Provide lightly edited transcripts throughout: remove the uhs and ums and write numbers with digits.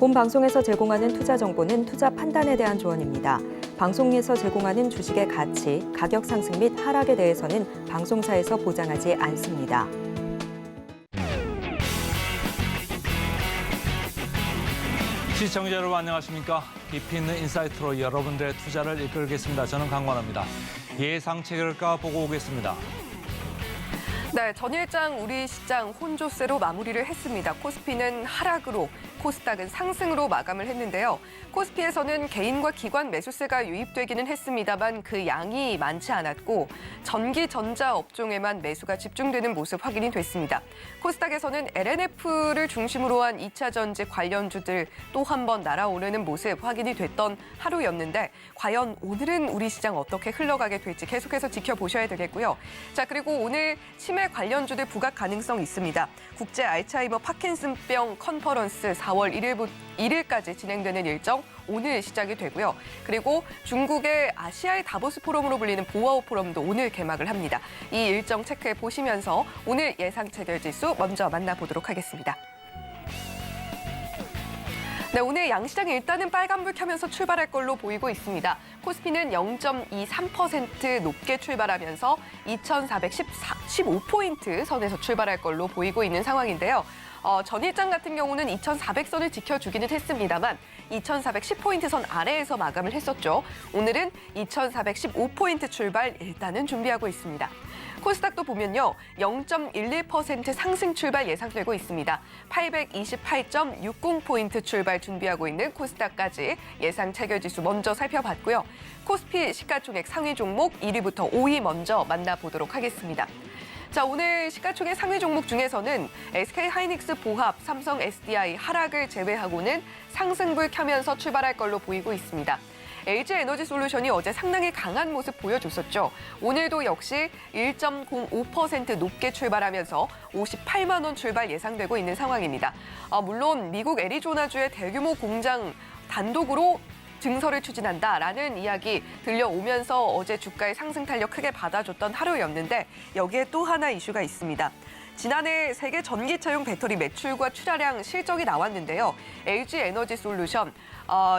본 방송에서 제공하는 투자 정보는 투자 판단에 대한 조언입니다. 방송에서 제공하는 주식의 가치, 가격 상승 및 하락에 대해서는 방송사에서 보장하지 않습니다. 시청자 여러분 안녕하십니까? 깊이 있는 인사이트로 여러분들의 투자를 이끌겠습니다. 저는 강관호입니다. 예상 체결가 보고 오겠습니다. 네, 전일장 우리 시장 혼조세로 마무리를 했습니다. 코스피는 하락으로, 코스닥은 상승으로 마감을 했는데요. 코스피에서는 개인과 기관 매수세가 유입되기는 했습니다만 그 양이 많지 않았고 전기, 전자 업종에만 매수가 집중되는 모습 확인이 됐습니다. 코스닥에서는 LNF를 중심으로 한 2차 전지 관련주들 또 한 번 날아오르는 모습 확인이 됐던 하루였는데 과연 오늘은 우리 시장 어떻게 흘러가게 될지 계속해서 지켜보셔야 되겠고요. 자, 그리고 오늘 치매 관련주들 부각 가능성 있습니다. 국제 알츠하이머 파킨슨병 컨퍼런스 4월 1일까지 진행되는 일정 오늘 시작이 되고요. 그리고 중국의 아시아의 다보스 포럼으로 불리는 보아오 포럼도 오늘 개막을 합니다. 이 일정 체크해 보시면서 오늘 예상 체결 지수 먼저 만나보도록 하겠습니다. 네, 오늘 양시장이 일단은 빨간불 켜면서 출발할 걸로 보이고 있습니다. 코스피는 0.23% 높게 출발하면서 2,415포인트 선에서 출발할 걸로 보이고 있는 상황인데요. 전일장 같은 경우는 2,400선을 지켜주기는 했습니다만 2,410포인트 선 아래에서 마감을 했었죠. 오늘은 2,415포인트 출발 일단은 준비하고 있습니다. 코스닥도 보면요. 0.11% 상승 출발 예상되고 있습니다. 828.60포인트 출발 준비하고 있는 코스닥까지 예상 체결지수 먼저 살펴봤고요. 코스피 시가총액 상위 종목 1위부터 5위 먼저 만나보도록 하겠습니다. 자, 오늘 시가총액 상위 종목 중에서는 SK하이닉스 보합, 삼성 SDI 하락을 제외하고는 상승불 켜면서 출발할 걸로 보이고 있습니다. LG에너지솔루션이 어제 상당히 강한 모습 보여줬었죠. 오늘도 역시 1.05% 높게 출발하면서 58만 원 출발 예상되고 있는 상황입니다. 물론 미국 애리조나주의 대규모 공장 단독으로 증설을 추진한다라는 이야기 들려오면서 어제 주가의 상승 탄력 크게 받아줬던 하루였는데 여기에 또 하나 이슈가 있습니다. 지난해 세계 전기차용 배터리 매출과 출하량 실적이 나왔는데요. LG에너지솔루션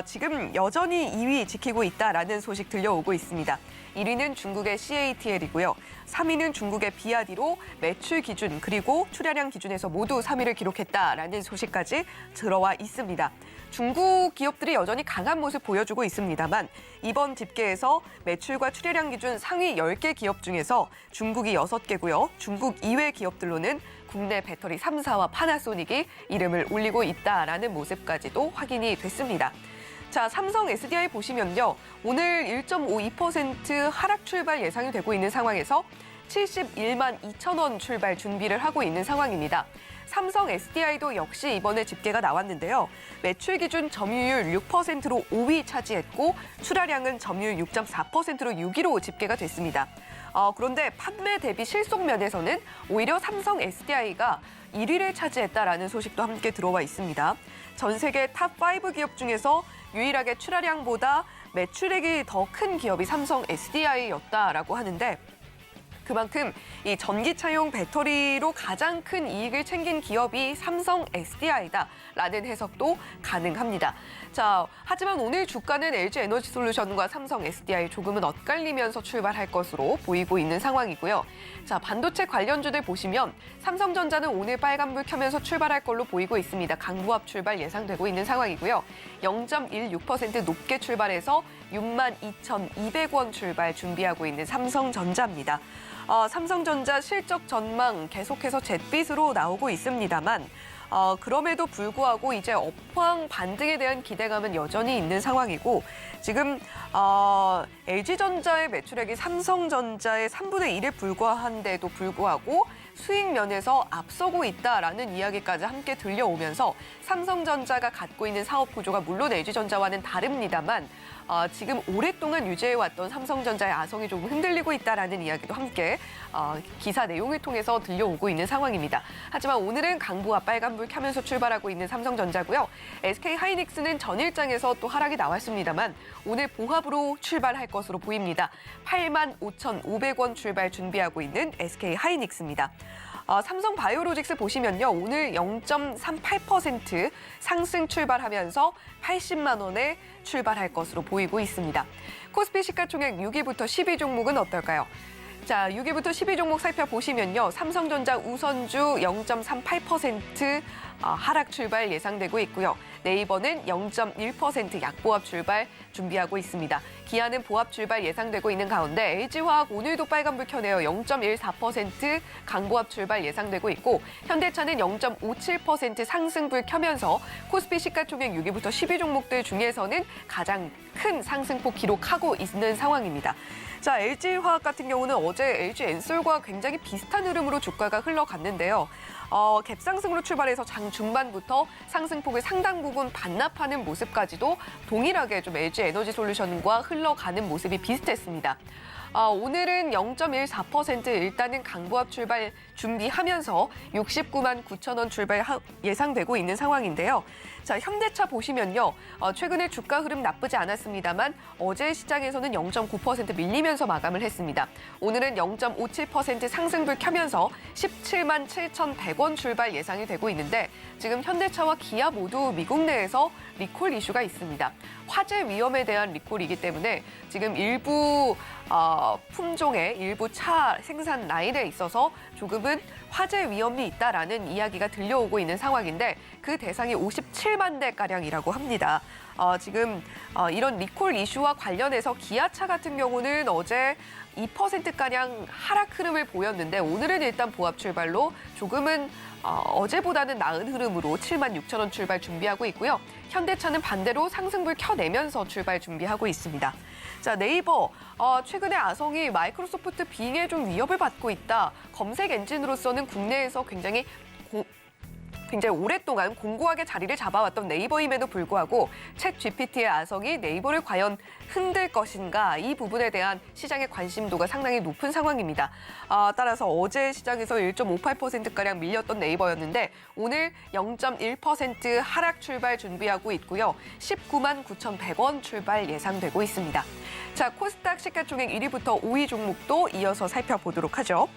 지금 여전히 2위 지키고 있다라는 소식 들려오고 있습니다. 1위는 중국의 CATL이고요. 3위는 중국의 비아디로 매출 기준 그리고 출하량 기준에서 모두 3위를 기록했다라는 소식까지 들어와 있습니다. 중국 기업들이 여전히 강한 모습 보여주고 있습니다만 이번 집계에서 매출과 출하량 기준 상위 10개 기업 중에서 중국이 6개고요. 중국 이외 기업들로는 국내 배터리 3사와 파나소닉이 이름을 올리고 있다라는 모습까지도 확인이 됐습니다. 자, 삼성 SDI 보시면요. 오늘 1.52% 하락 출발 예상이 되고 있는 상황에서 71만 2천 원 출발 준비를 하고 있는 상황입니다. 삼성 SDI도 역시 이번에 집계가 나왔는데요. 매출 기준 점유율 6%로 5위 차지했고 출하량은 점유율 6.4%로 6위로 집계가 됐습니다. 그런데 판매 대비 실속 면에서는 오히려 삼성 SDI가 1위를 차지했다라는 소식도 함께 들어와 있습니다. 전 세계 탑5 기업 중에서 유일하게 출하량보다 매출액이 더 큰 기업이 삼성 SDI였다라고 하는데 그만큼 이 전기차용 배터리로 가장 큰 이익을 챙긴 기업이 삼성 SDI다라는 해석도 가능합니다. 자, 하지만 오늘 주가는 LG에너지솔루션과 삼성 SDI 조금은 엇갈리면서 출발할 것으로 보이고 있는 상황이고요. 자, 반도체 관련주들 보시면 삼성전자는 오늘 빨간불 켜면서 출발할 걸로 보이고 있습니다. 강보합 출발 예상되고 있는 상황이고요. 0.16% 높게 출발해서 62,200원 출발 준비하고 있는 삼성전자입니다. 삼성전자 실적 전망 계속해서 잿빛으로 나오고 있습니다만 그럼에도 불구하고 이제 업황 반등에 대한 기대감은 여전히 있는 상황이고 지금 LG전자의 매출액이 삼성전자의 3분의 1에 불과한데도 불구하고 수익 면에서 앞서고 있다라는 이야기까지 함께 들려오면서 삼성전자가 갖고 있는 사업 구조가 물론 LG전자와는 다릅니다만 지금 오랫동안 유지해왔던 삼성전자의 아성이 조금 흔들리고 있다라는 이야기도 함께 기사 내용을 통해서 들려오고 있는 상황입니다. 하지만 오늘은 강보와 빨간불 켜면서 출발하고 있는 삼성전자고요. SK하이닉스는 전일장에서 또 하락이 나왔습니다만 오늘 보합으로 출발할 것으로 보입니다. 85,500원 출발 준비하고 있는 SK하이닉스입니다. 삼성 바이오로직스 보시면요. 오늘 0.38% 상승 출발하면서 80만 원에 출발할 것으로 보이고 있습니다. 코스피 시가총액 6위부터 10위 종목은 어떨까요? 자, 6위부터 10위 종목 살펴보시면요. 삼성전자 우선주 0.38% 하락 출발 예상되고 있고요. 네이버는 0.1% 약보합 출발 준비하고 있습니다. 기아는 보합 출발 예상되고 있는 가운데 LG화학 오늘도 빨간불 켜네요. 0.14% 강보합 출발 예상되고 있고 현대차는 0.57% 상승불 켜면서 코스피 시가총액 6위부터 10위 종목들 중에서는 가장 큰 상승폭 기록하고 있는 상황입니다. 자, LG화학 같은 경우는 어제 LG엔솔과 굉장히 비슷한 흐름으로 주가가 흘러갔는데요. 갭상승으로 출발해서 장 중반부터 상승폭을 상당 부분 반납하는 모습까지도 동일하게 좀 LG에너지솔루션과 흘러가는 모습이 비슷했습니다. 오늘은 0.14% 일단은 강보합 출발 준비하면서 69만 9천 원 출발 예상되고 있는 상황인데요. 자, 현대차 보시면요. 최근에 주가 흐름 나쁘지 않았습니다만 어제 시장에서는 0.9% 밀리면서 마감을 했습니다. 오늘은 0.57% 상승불 켜면서 17만 7,100원 출발 예상이 되고 있는데 지금 현대차와 기아 모두 미국 내에서 리콜 이슈가 있습니다. 화재 위험에 대한 리콜이기 때문에 지금 일부 품종의 일부 차 생산 라인에 있어서 조금은 화재 위험이 있다라는 이야기가 들려오고 있는 상황인데 그 대상이 57만 대가량이라고 합니다. 지금 이런 리콜 이슈와 관련해서 기아차 같은 경우는 어제 2%가량 하락 흐름을 보였는데 오늘은 일단 보합 출발로 조금은 어제보다는 나은 흐름으로 7만 6천 원 출발 준비하고 있고요. 현대차는 반대로 상승불 켜내면서 출발 준비하고 있습니다. 자, 네이버 최근에 아성이 마이크로소프트 빙에 좀 위협을 받고 있다. 검색 엔진으로서는 국내에서 굉장히 오랫동안 공고하게 자리를 잡아왔던 네이버임에도 불구하고 챗 GPT의 아성이 네이버를 과연 흔들 것인가 이 부분에 대한 시장의 관심도가 상당히 높은 상황입니다. 따라서 어제 시장에서 1.58%가량 밀렸던 네이버였는데 오늘 0.1% 하락 출발 준비하고 있고요. 19만 9,100원 출발 예상되고 있습니다. 자, 코스닥 시가총액 1위부터 5위 종목도 이어서 살펴보도록 하죠.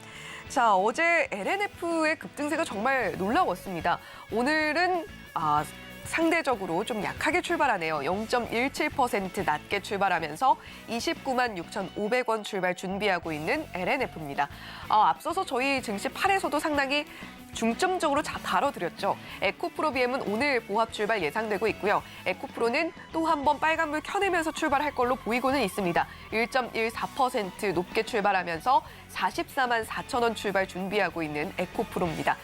자, 어제 LNF의 급등세가 정말 놀라웠습니다. 오늘은 상대적으로 좀 약하게 출발하네요. 0.17% 낮게 출발하면서 29만 6,500원 출발 준비하고 있는 LNF입니다. 앞서서 저희 증시 8에서도 상당히 중점적으로 다뤄드렸죠. 에코프로비엠은 오늘 보합 출발 예상되고 있고요. 에코프로는 또 한 번 빨간불 켜내면서 출발할 걸로 보이고는 있습니다. 1.14% 높게 출발하면서 44만 4천 원 출발 준비하고 있는 에코프로입니다.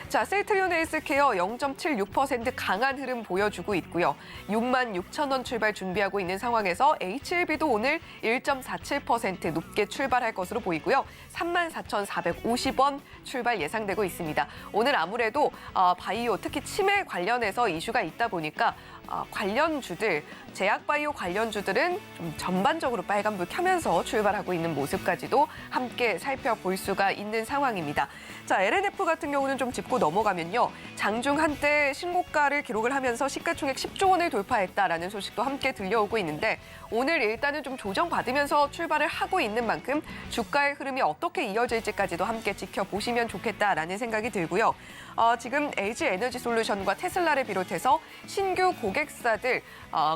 자, 셀트리온 헬스케어 0.76% 강한 흐름 보여주고 있고요. 6만 6천 원 출발 준비하고 있는 상황에서 HLB도 오늘 1.47% 높게 출발할 것으로 보이고요. 3만 4,450원 출발 예상되고 있습니다. 오늘 아무래도 바이오, 특히 치매 관련해서 이슈가 있다 보니까 관련주들, 제약바이오 관련주들은 좀 전반적으로 빨간불 켜면서 출발하고 있는 모습까지도 함께 살펴볼 수가 있는 상황입니다. 자, LNF 같은 경우는 좀 짚고 넘어가면요. 장중 한때 신고가를 기록을 하면서 시가총액 10조 원을 돌파했다라는 소식도 함께 들려오고 있는데 오늘 일단은 좀 조정받으면서 출발을 하고 있는 만큼 주가의 흐름이 어떻게 이어질지까지도 함께 지켜보시면 좋겠다라는 생각이 들고요. 지금 LG에너지솔루션과 테슬라를 비롯해서 신규 고객사들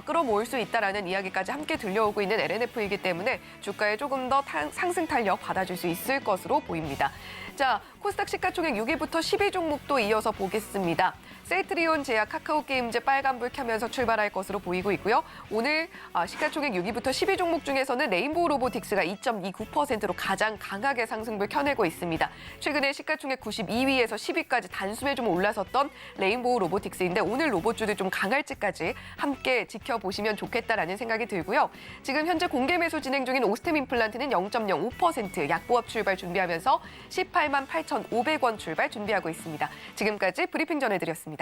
끌어모을 수 있다라는 이야기까지 함께 들려오고 있는 LNF이기 때문에 주가에 조금 더 상승 탄력 받아줄 수 있을 것으로 보입니다. 자, 코스닥 시가총액 6위부터 10위 종목도 이어서 보겠습니다. 셀트리온 제약 카카오게임즈 빨간불 켜면서 출발할 것으로 보이고 있고요. 오늘 시가총액 6위부터 10위 종목 중에서는 레인보우 로보틱스가 2.29%로 가장 강하게 상승불 켜내고 있습니다. 최근에 시가총액 92위에서 10위까지 단숨에 좀 올라섰던 레인보우 로보틱스인데 오늘 로봇주들 좀 강할지까지 함께 지켜보시면 좋겠다라는 생각이 들고요. 지금 현재 공개 매수 진행 중인 오스템 임플란트는 0.05% 약보합 출발 준비하면서 18만 8,500원 출발 준비하고 있습니다. 지금까지 브리핑 전해드렸습니다.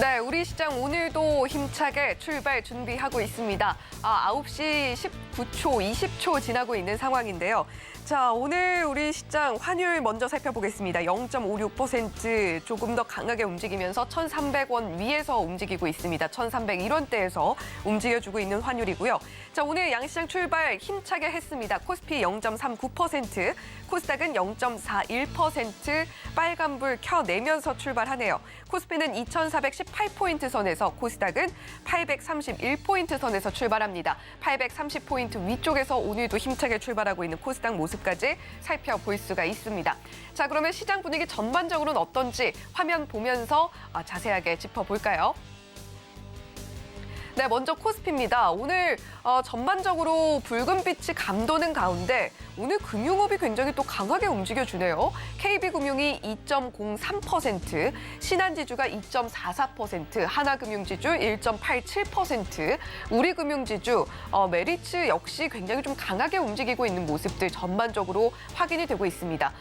네, 우리 시장 오늘도 힘차게 출발 준비하고 있습니다. 9시 19초, 20초 지나고 있는 상황인데요. 자, 오늘 우리 시장 환율 먼저 살펴보겠습니다. 0.56% 조금 더 강하게 움직이면서 1,300원 위에서 움직이고 있습니다. 1,301원대에서 움직여주고 있는 환율이고요. 자, 오늘 양시장 출발 힘차게 했습니다. 코스피 0.39%, 코스닥은 0.41% 빨간불 켜내면서 출발하네요. 코스피는 2,418포인트 선에서, 코스닥은 831포인트 선에서 출발합니다. 830포인트 위쪽에서 오늘도 힘차게 출발하고 있는 코스닥 모습까지 살펴볼 수가 있습니다. 자, 그러면 시장 분위기 전반적으로는 어떤지 화면 보면서 자세하게 짚어볼까요? 네, 먼저 코스피입니다. 오늘 전반적으로 붉은 빛이 감도는 가운데 오늘 금융업이 굉장히 또 강하게 움직여주네요. KB금융이 2.03%, 신한지주가 2.44%, 하나금융지주 1.87%, 우리금융지주, 메리츠 역시 굉장히 좀 강하게 움직이고 있는 모습들 전반적으로 확인이 되고 있습니다.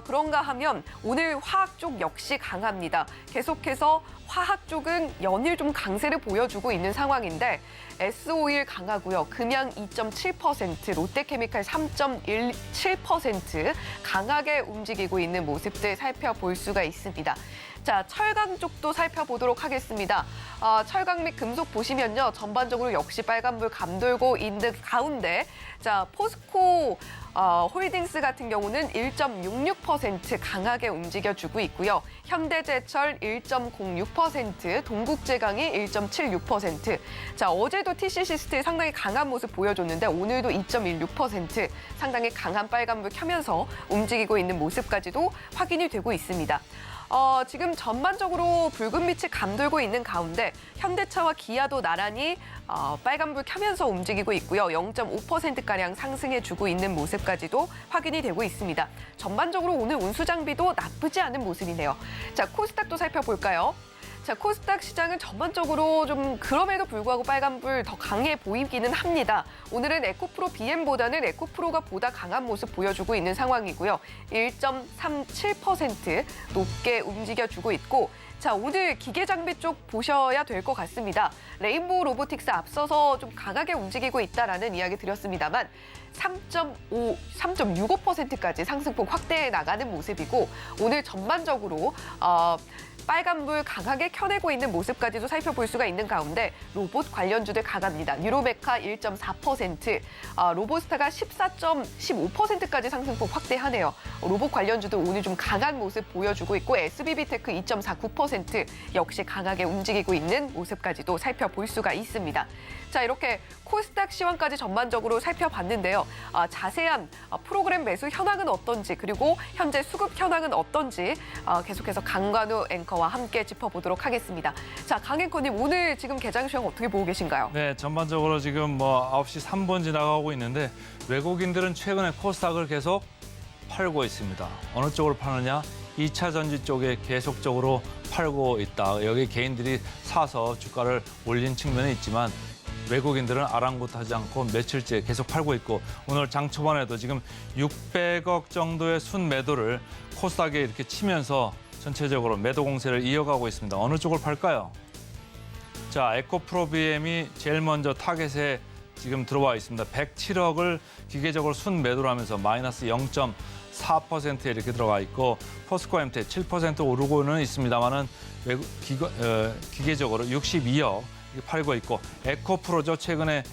그런가 하면 오늘 화학 쪽 역시 강합니다. 계속해서 화학 쪽은 연일 좀 강세를 보여주고 있는 상황인데 S-오일 강하고요. 금양 2.7%, 롯데케미칼 3.17% 강하게 움직이고 있는 모습들 살펴볼 수가 있습니다. 자, 철강 쪽도 살펴보도록 하겠습니다. 철강 및 금속 보시면요. 전반적으로 역시 빨간불 감돌고 있는 가운데 자, 포스코 홀딩스 같은 경우는 1.66% 강하게 움직여주고 있고요. 현대제철 1.06%, 동국제강이 1.76%. 자, 어제도 TCC 스틸 상당히 강한 모습 보여줬는데 오늘도 2.16% 상당히 강한 빨간불 켜면서 움직이고 있는 모습까지도 확인이 되고 있습니다. 지금 전반적으로 붉은 빛이 감돌고 있는 가운데 현대차와 기아도 나란히 빨간불 켜면서 움직이고 있고요. 0.5%가량 상승해주고 있는 모습까지도 확인이 되고 있습니다. 전반적으로 오늘 운수장비도 나쁘지 않은 모습이네요. 자, 코스닥도 살펴볼까요? 자, 코스닥 시장은 전반적으로 좀 그럼에도 불구하고 빨간불 더 강해 보이기는 합니다. 오늘은 에코프로 BM보다는 에코프로가 보다 강한 모습 보여주고 있는 상황이고요. 1.37% 높게 움직여주고 있고 자, 오늘 기계장비 쪽 보셔야 될 것 같습니다. 레인보우 로보틱스 앞서서 좀 강하게 움직이고 있다라는 이야기 드렸습니다만 3.65%까지 상승폭 확대해 나가는 모습이고 오늘 전반적으로 빨간불 강하게 켜내고 있는 모습까지도 살펴볼 수가 있는 가운데 로봇 관련주들 강합니다. 뉴로메카 1.4%, 로보스타가 14.15%까지 상승폭 확대하네요. 로봇 관련주도 오늘 좀 강한 모습 보여주고 있고 SBB테크 2.49% 역시 강하게 움직이고 있는 모습까지도 살펴볼 수가 있습니다. 자, 이렇게 코스닥 시황까지 전반적으로 살펴봤는데요. 자세한 프로그램 매수 현황은 어떤지 그리고 현재 수급 현황은 어떤지 계속해서 강관우 앵커와 함께 짚어보도록 하겠습니다. 자, 강 앵커님 오늘 지금 개장 시황 어떻게 보고 계신가요? 네, 전반적으로 지금 9시 3분 지나가고 있는데 외국인들은 최근에 코스닥을 계속 팔고 있습니다. 어느 쪽으로 파느냐? 2차 전지 쪽에 계속적으로 팔고 있다. 여기 개인들이 사서 주가를 올린 측면이 있지만 외국인들은 아랑곳하지 않고 며칠째 계속 팔고 있고 오늘 장 초반에도 지금 600억 정도의 순매도를 코스닥에 이렇게 치면서 전체적으로 매도 공세를 이어가고 있습니다. 어느 쪽을 팔까요? 자, 에코프로 BM이 제일 먼저 타겟에 지금 들어와 있습니다. 107억을 기계적으로 순매도를 하면서 마이너스 0.4%에 이렇게 들어가 있고 포스코 MT 7% 오르고는 있습니다만은 기계적으로 62억 팔고 있고 에코프로죠. 최근에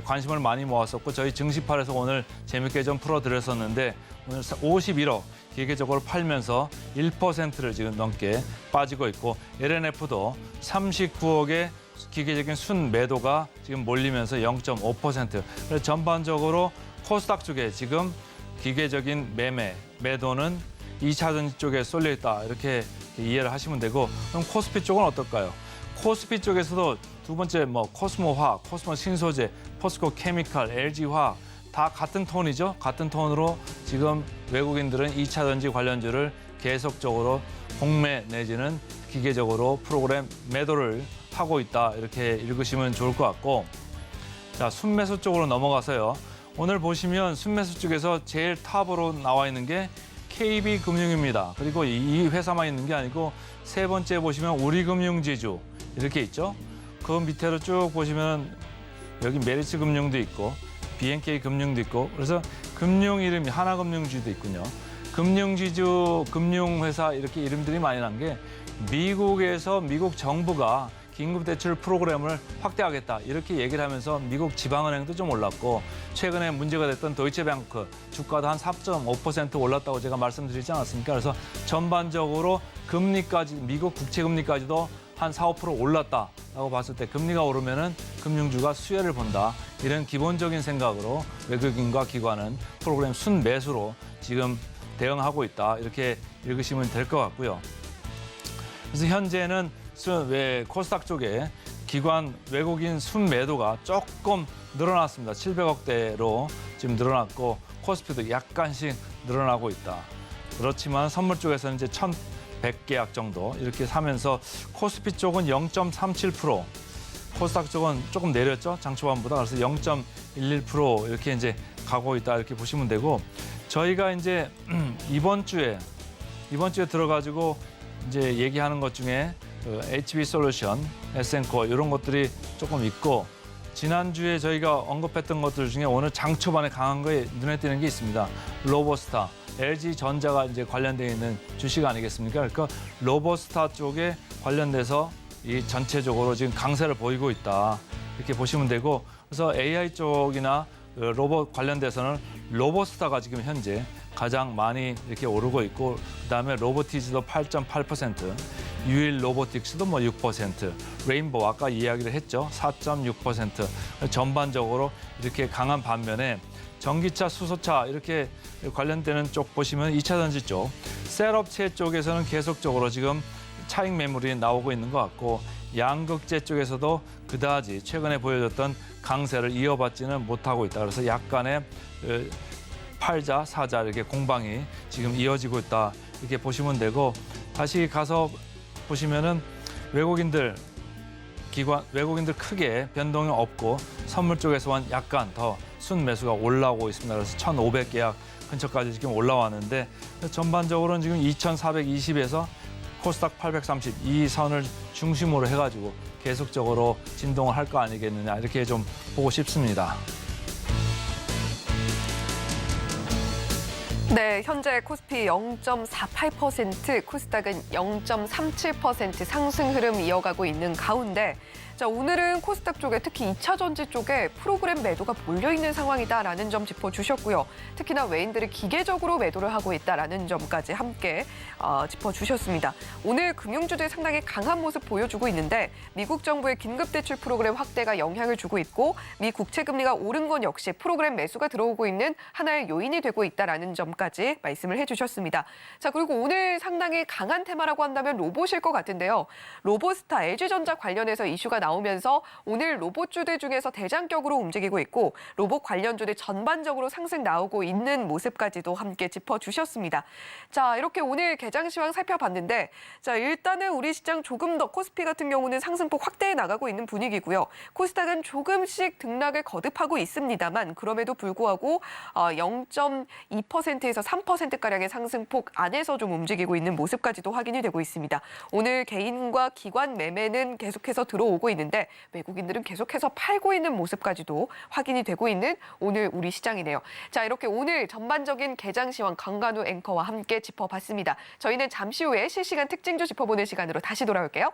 관심을 많이 모았었고 저희 증시팔에서 오늘 재밌게 좀 풀어드렸었는데 오늘 51억 기계적으로 팔면서 1%를 지금 넘게 빠지고 있고 LNF도 39억의 기계적인 순매도가 지금 몰리면서 0.5%. 그래서 전반적으로 코스닥 쪽에 지금 기계적인 매도는 2차 전지 쪽에 쏠려 있다. 이렇게 이해를 하시면 되고 그럼 코스피 쪽은 어떨까요? 코스피 쪽에서도 두 번째 코스모화학, 코스모 신소재, 포스코 케미칼, LG화학 다 같은 톤이죠. 같은 톤으로 지금 외국인들은 2차 전지 관련주를 계속적으로 공매 내지는 기계적으로 프로그램 매도를 하고 있다. 이렇게 읽으시면 좋을 것 같고 자, 순매수 쪽으로 넘어가서요. 오늘 보시면 순매수 쪽에서 제일 탑으로 나와 있는 게 KB금융입니다. 그리고 이 회사만 있는 게 아니고 세 번째 보시면 우리금융지주 이렇게 있죠. 그 밑에로 쭉 보시면 여기 메리츠 금융도 있고 BNK 금융도 있고 그래서 금융 이름이 하나금융지도 있군요. 금융지주, 금융회사 이렇게 이름들이 많이 난 게 미국에서 미국 정부가 긴급대출 프로그램을 확대하겠다 이렇게 얘기를 하면서 미국 지방은행도 좀 올랐고 최근에 문제가 됐던 도이체뱅크 주가도 한 4.5% 올랐다고 제가 말씀드리지 않았습니까? 그래서 전반적으로 금리까지 미국 국채 금리까지도 한 4, 5% 올랐다라고 봤을 때 금리가 오르면은 금융주가 수혜를 본다. 이런 기본적인 생각으로 외국인과 기관은 프로그램 순매수로 지금 대응하고 있다. 이렇게 읽으시면 될 것 같고요. 그래서 현재는 코스닥 쪽에 기관 외국인 순매도가 조금 늘어났습니다. 700억대로 지금 늘어났고 코스피도 약간씩 늘어나고 있다. 그렇지만 선물 쪽에서는 이제 1,100계약 정도 이렇게 사면서 코스피 쪽은 0.37%, 코스닥 쪽은 조금 내렸죠. 장 초반보다. 그래서 0.11% 이렇게 이제 가고 있다. 이렇게 보시면 되고 저희가 이제 이번 주에 들어가지고 이제 얘기하는 것 중에 HB솔루션, 에센코 이런 것들이 조금 있고 지난주에 저희가 언급했던 것들 중에 오늘 장 초반에 강한 거에 눈에 띄는 게 있습니다. 로보스타, LG전자가 이제 관련되어 있는 주식 아니겠습니까? 그러니까 로보스타 쪽에 관련돼서 이 전체적으로 지금 강세를 보이고 있다. 이렇게 보시면 되고 그래서 AI 쪽이나 로봇 관련돼서는 로보스타가 지금 현재 가장 많이 이렇게 오르고 있고 그다음에 로보티즈도 8.8%, 유일 로보틱스도 뭐 6%, 레인보우 아까 이야기를 했죠. 4.6%. 전반적으로 이렇게 강한 반면에 전기차, 수소차 이렇게 관련되는 쪽 보시면 2차 전지 쪽, 셀업체 쪽에서는 계속적으로 지금 차익 매물이 나오고 있는 것 같고 양극재 쪽에서도 그다지 최근에 보여줬던 강세를 이어받지는 못하고 있다. 그래서 약간의 팔자, 사자 이렇게 공방이 지금 이어지고 있다. 이렇게 보시면 되고 다시 가서 보시면은 외국인들 크게 변동이 없고 선물 쪽에서만 약간 더 순매수가 올라오고 있습니다. 그래서 1,500계약 근처까지 지금 올라왔는데 전반적으로는 지금 2,420에서 코스닥 830 이 선을 중심으로 해가지고 계속적으로 진동을 할 거 아니겠느냐 이렇게 좀 보고 싶습니다. 네, 현재 코스피 0.48%, 코스닥은 0.37% 상승 흐름 이어가고 있는 가운데 자, 오늘은 코스닥 쪽에 특히 2차 전지 쪽에 프로그램 매도가 몰려있는 상황이다라는 점 짚어주셨고요. 특히나 외인들이 기계적으로 매도를 하고 있다라는 점까지 함께 짚어주셨습니다. 오늘 금융주들 상당히 강한 모습 보여주고 있는데 미국 정부의 긴급대출 프로그램 확대가 영향을 주고 있고 미 국채 금리가 오른 건 역시 프로그램 매수가 들어오고 있는 하나의 요인이 되고 있다라는 점까지 말씀을 해주셨습니다. 자, 그리고 오늘 상당히 강한 테마라고 한다면 로봇일 것 같은데요. 로보스타, LG전자 관련해서 이슈가 나오면서 오늘 로봇주들 중에서 대장격으로 움직이고 있고 로봇 관련주들 전반적으로 상승 나오고 있는 모습까지도 함께 짚어주셨습니다. 자, 이렇게 오늘 개장 시황 살펴봤는데 자, 일단은 우리 시장 조금 더 코스피 같은 경우는 상승폭 확대해 나가고 있는 분위기고요. 코스닥은 조금씩 등락을 거듭하고 있습니다만 그럼에도 불구하고 0.2%에서 3%가량의 상승폭 안에서 좀 움직이고 있는 모습까지도 확인이 되고 있습니다. 오늘 개인과 기관 매매는 계속해서 들어오고 있는데 외국인들은 계속해서 팔고 있는 모습까지도 확인이 되고 있는 오늘 우리 시장이네요. 자, 이렇게 오늘 전반적인 개장 시황 강간우 앵커와 함께 짚어봤습니다. 저희는 잠시 후에 실시간 특징주 짚어보는 시간으로 다시 돌아올게요.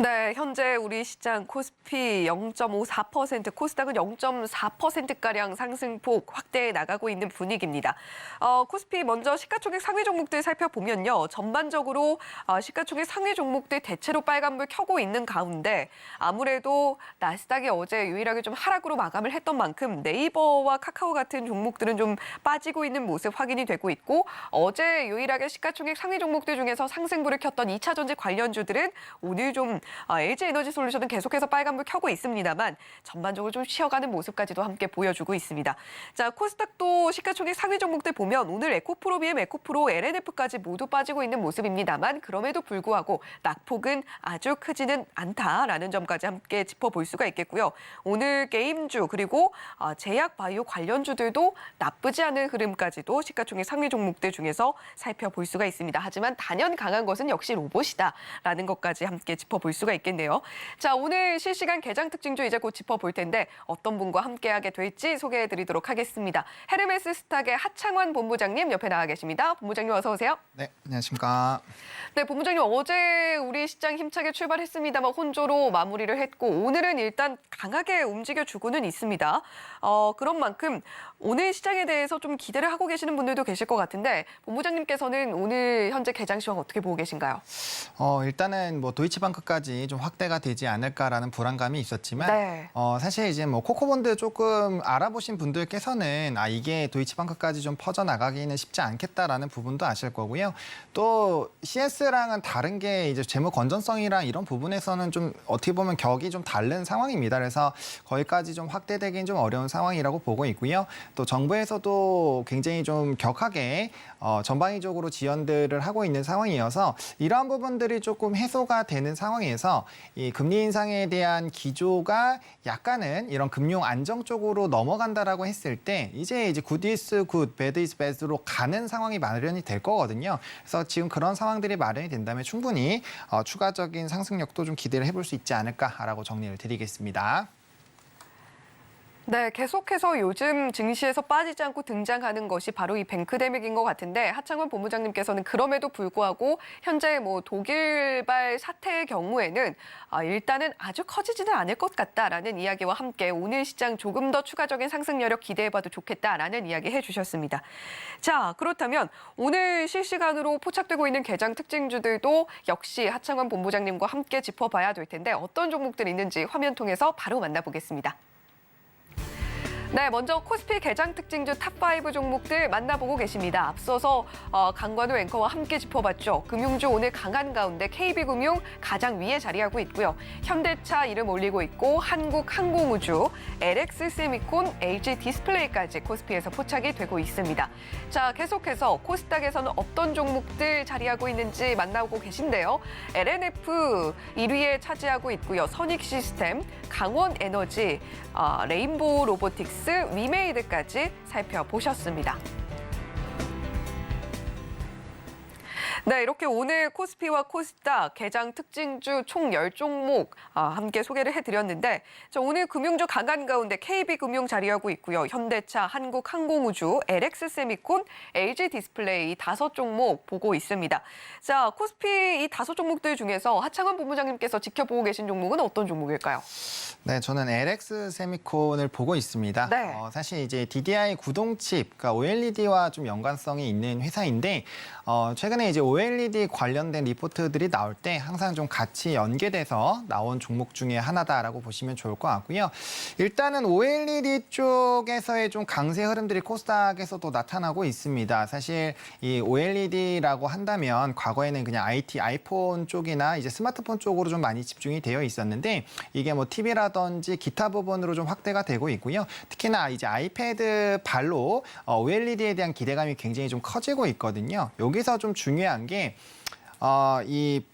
네, 현재 우리 시장 코스피 0.54%, 코스닥은 0.4%가량 상승폭 확대해 나가고 있는 분위기입니다. 코스피 먼저 시가총액 상위 종목들 살펴보면요. 전반적으로 시가총액 상위 종목들 대체로 빨간불 켜고 있는 가운데 아무래도 나스닥이 어제 유일하게 좀 하락으로 마감을 했던 만큼 네이버와 카카오 같은 종목들은 좀 빠지고 있는 모습 확인이 되고 있고 어제 유일하게 시가총액 상위 종목들 중에서 상승불을 켰던 2차 전지 관련주들은 오늘 좀 LG에너지솔루션은 계속해서 빨간불 켜고 있습니다만 전반적으로 좀 쉬어가는 모습까지도 함께 보여주고 있습니다. 자, 코스닥도 시가총액 상위 종목들 보면 오늘 에코프로, BM 에코프로, LNF까지 모두 빠지고 있는 모습입니다만 그럼에도 불구하고 낙폭은 아주 크지는 않다라는 점까지 함께 짚어볼 수가 있겠고요. 오늘 게임주 그리고 제약 바이오 관련주들도 나쁘지 않은 흐름까지도 시가총액 상위 종목들 중에서 살펴볼 수가 있습니다. 하지만 단연 강한 것은 역시 로봇이다라는 것까지 함께 짚어볼 수가 있겠네요. 자, 오늘 실시간 개장 특징주 이제 곧 짚어볼 텐데 어떤 분과 함께하게 될지 소개해드리도록 하겠습니다. 헤르메스 스탁의 하창원 본부장님 옆에 나와 계십니다. 본부장님 어서 오세요. 네, 안녕하십니까. 네, 본부장님 어제 우리 시장 힘차게 출발했습니다만 혼조로 마무리를 했고 오늘은 일단 강하게 움직여주고는 있습니다. 그런 만큼 오늘 시장에 대해서 좀 기대를 하고 계시는 분들도 계실 것 같은데 본부장님께서는 오늘 현재 개장 시황 어떻게 보고 계신가요? 일단은 뭐 도이치방크까지 좀 확대가 되지 않을까라는 불안감이 있었지만 네. 사실 이제 뭐 코코본드 조금 알아보신 분들께서는 이게 도이치방크까지 좀 퍼져나가기는 쉽지 않겠다라는 부분도 아실 거고요. 또 CS랑은 다른 게 이제 재무 건전성이랑 이런 부분에서는 좀 어떻게 보면 격이 좀 다른 상황입니다. 그래서 거기까지 좀 확대되기는 좀 어려운 상황이라고 보고 있고요. 또 정부에서도 굉장히 좀 격하게 전방위적으로 지원들을 하고 있는 상황이어서 이러한 부분들이 조금 해소가 되는 상황에서 이 금리 인상에 대한 기조가 약간은 이런 금융 안정 쪽으로 넘어간다라고 했을 때 이제 굿 is 굿, 배드 is bad로 가는 상황이 마련이 될 거거든요. 그래서 지금 그런 상황들이 마련이 된다면 충분히 추가적인 상승력도 좀 기대를 해볼 수 있지 않을까라고 정리를 드리겠습니다. 네, 계속해서 요즘 증시에서 빠지지 않고 등장하는 것이 바로 이 뱅크데믹인 것 같은데 하창원 본부장님께서는 그럼에도 불구하고 현재 뭐 독일발 사태의 경우에는 일단은 아주 커지지는 않을 것 같다라는 이야기와 함께 오늘 시장 조금 더 추가적인 상승 여력 기대해봐도 좋겠다라는 이야기 해주셨습니다. 자, 그렇다면 오늘 실시간으로 포착되고 있는 개장 특징주들도 역시 하창원 본부장님과 함께 짚어봐야 될 텐데 어떤 종목들이 있는지 화면 통해서 바로 만나보겠습니다. 네, 먼저 코스피 개장 특징주 탑5 종목들 만나보고 계십니다. 앞서서 강관우 앵커와 함께 짚어봤죠. 금융주 오늘 강한 가운데 KB금융 가장 위에 자리하고 있고요. 현대차 이름 올리고 있고 한국항공우주, LX세미콘, LG디스플레이까지 코스피에서 포착이 되고 있습니다. 자, 계속해서 코스닥에서는 어떤 종목들 자리하고 있는지 만나보고 계신데요. LNF 1위에 차지하고 있고요. 선익시스템, 강원에너지, 레인보우 로보틱스, 위메이드까지 살펴보셨습니다. 네, 이렇게 오늘 코스피와 코스닥 개장 특징주 총 10종목 함께 소개를 해드렸는데 오늘 금융주 강한 가운데 KB금융 자리하고 있고요. 현대차, 한국항공우주, LX세미콘, LG디스플레이 5종목 보고 있습니다. 자, 코스피 이 5종목들 중에서 하창원 본부장님께서 지켜보고 계신 종목은 어떤 종목일까요? 네, 저는 LX세미콘을 보고 있습니다. 네. 사실 이제 DDI 구동칩, 그러니까 OLED와 좀 연관성이 있는 회사인데 최근에 이제 OLED 관련된 리포트들이 나올 때 항상 좀 같이 연계돼서 나온 종목 중에 하나다라고 보시면 좋을 것 같고요. 일단은 OLED 쪽에서의 좀 강세 흐름들이 코스닥에서도 나타나고 있습니다. 사실 이 OLED라고 한다면 과거에는 그냥 IT, 아이폰 쪽이나 이제 스마트폰 쪽으로 좀 많이 집중이 되어 있었는데 이게 뭐 TV라든지 기타 부분으로 좀 확대가 되고 있고요. 특히나 이제 아이패드 발로 OLED에 대한 기대감이 굉장히 좀 커지고 있거든요. 여기서 좀 중요한 게 이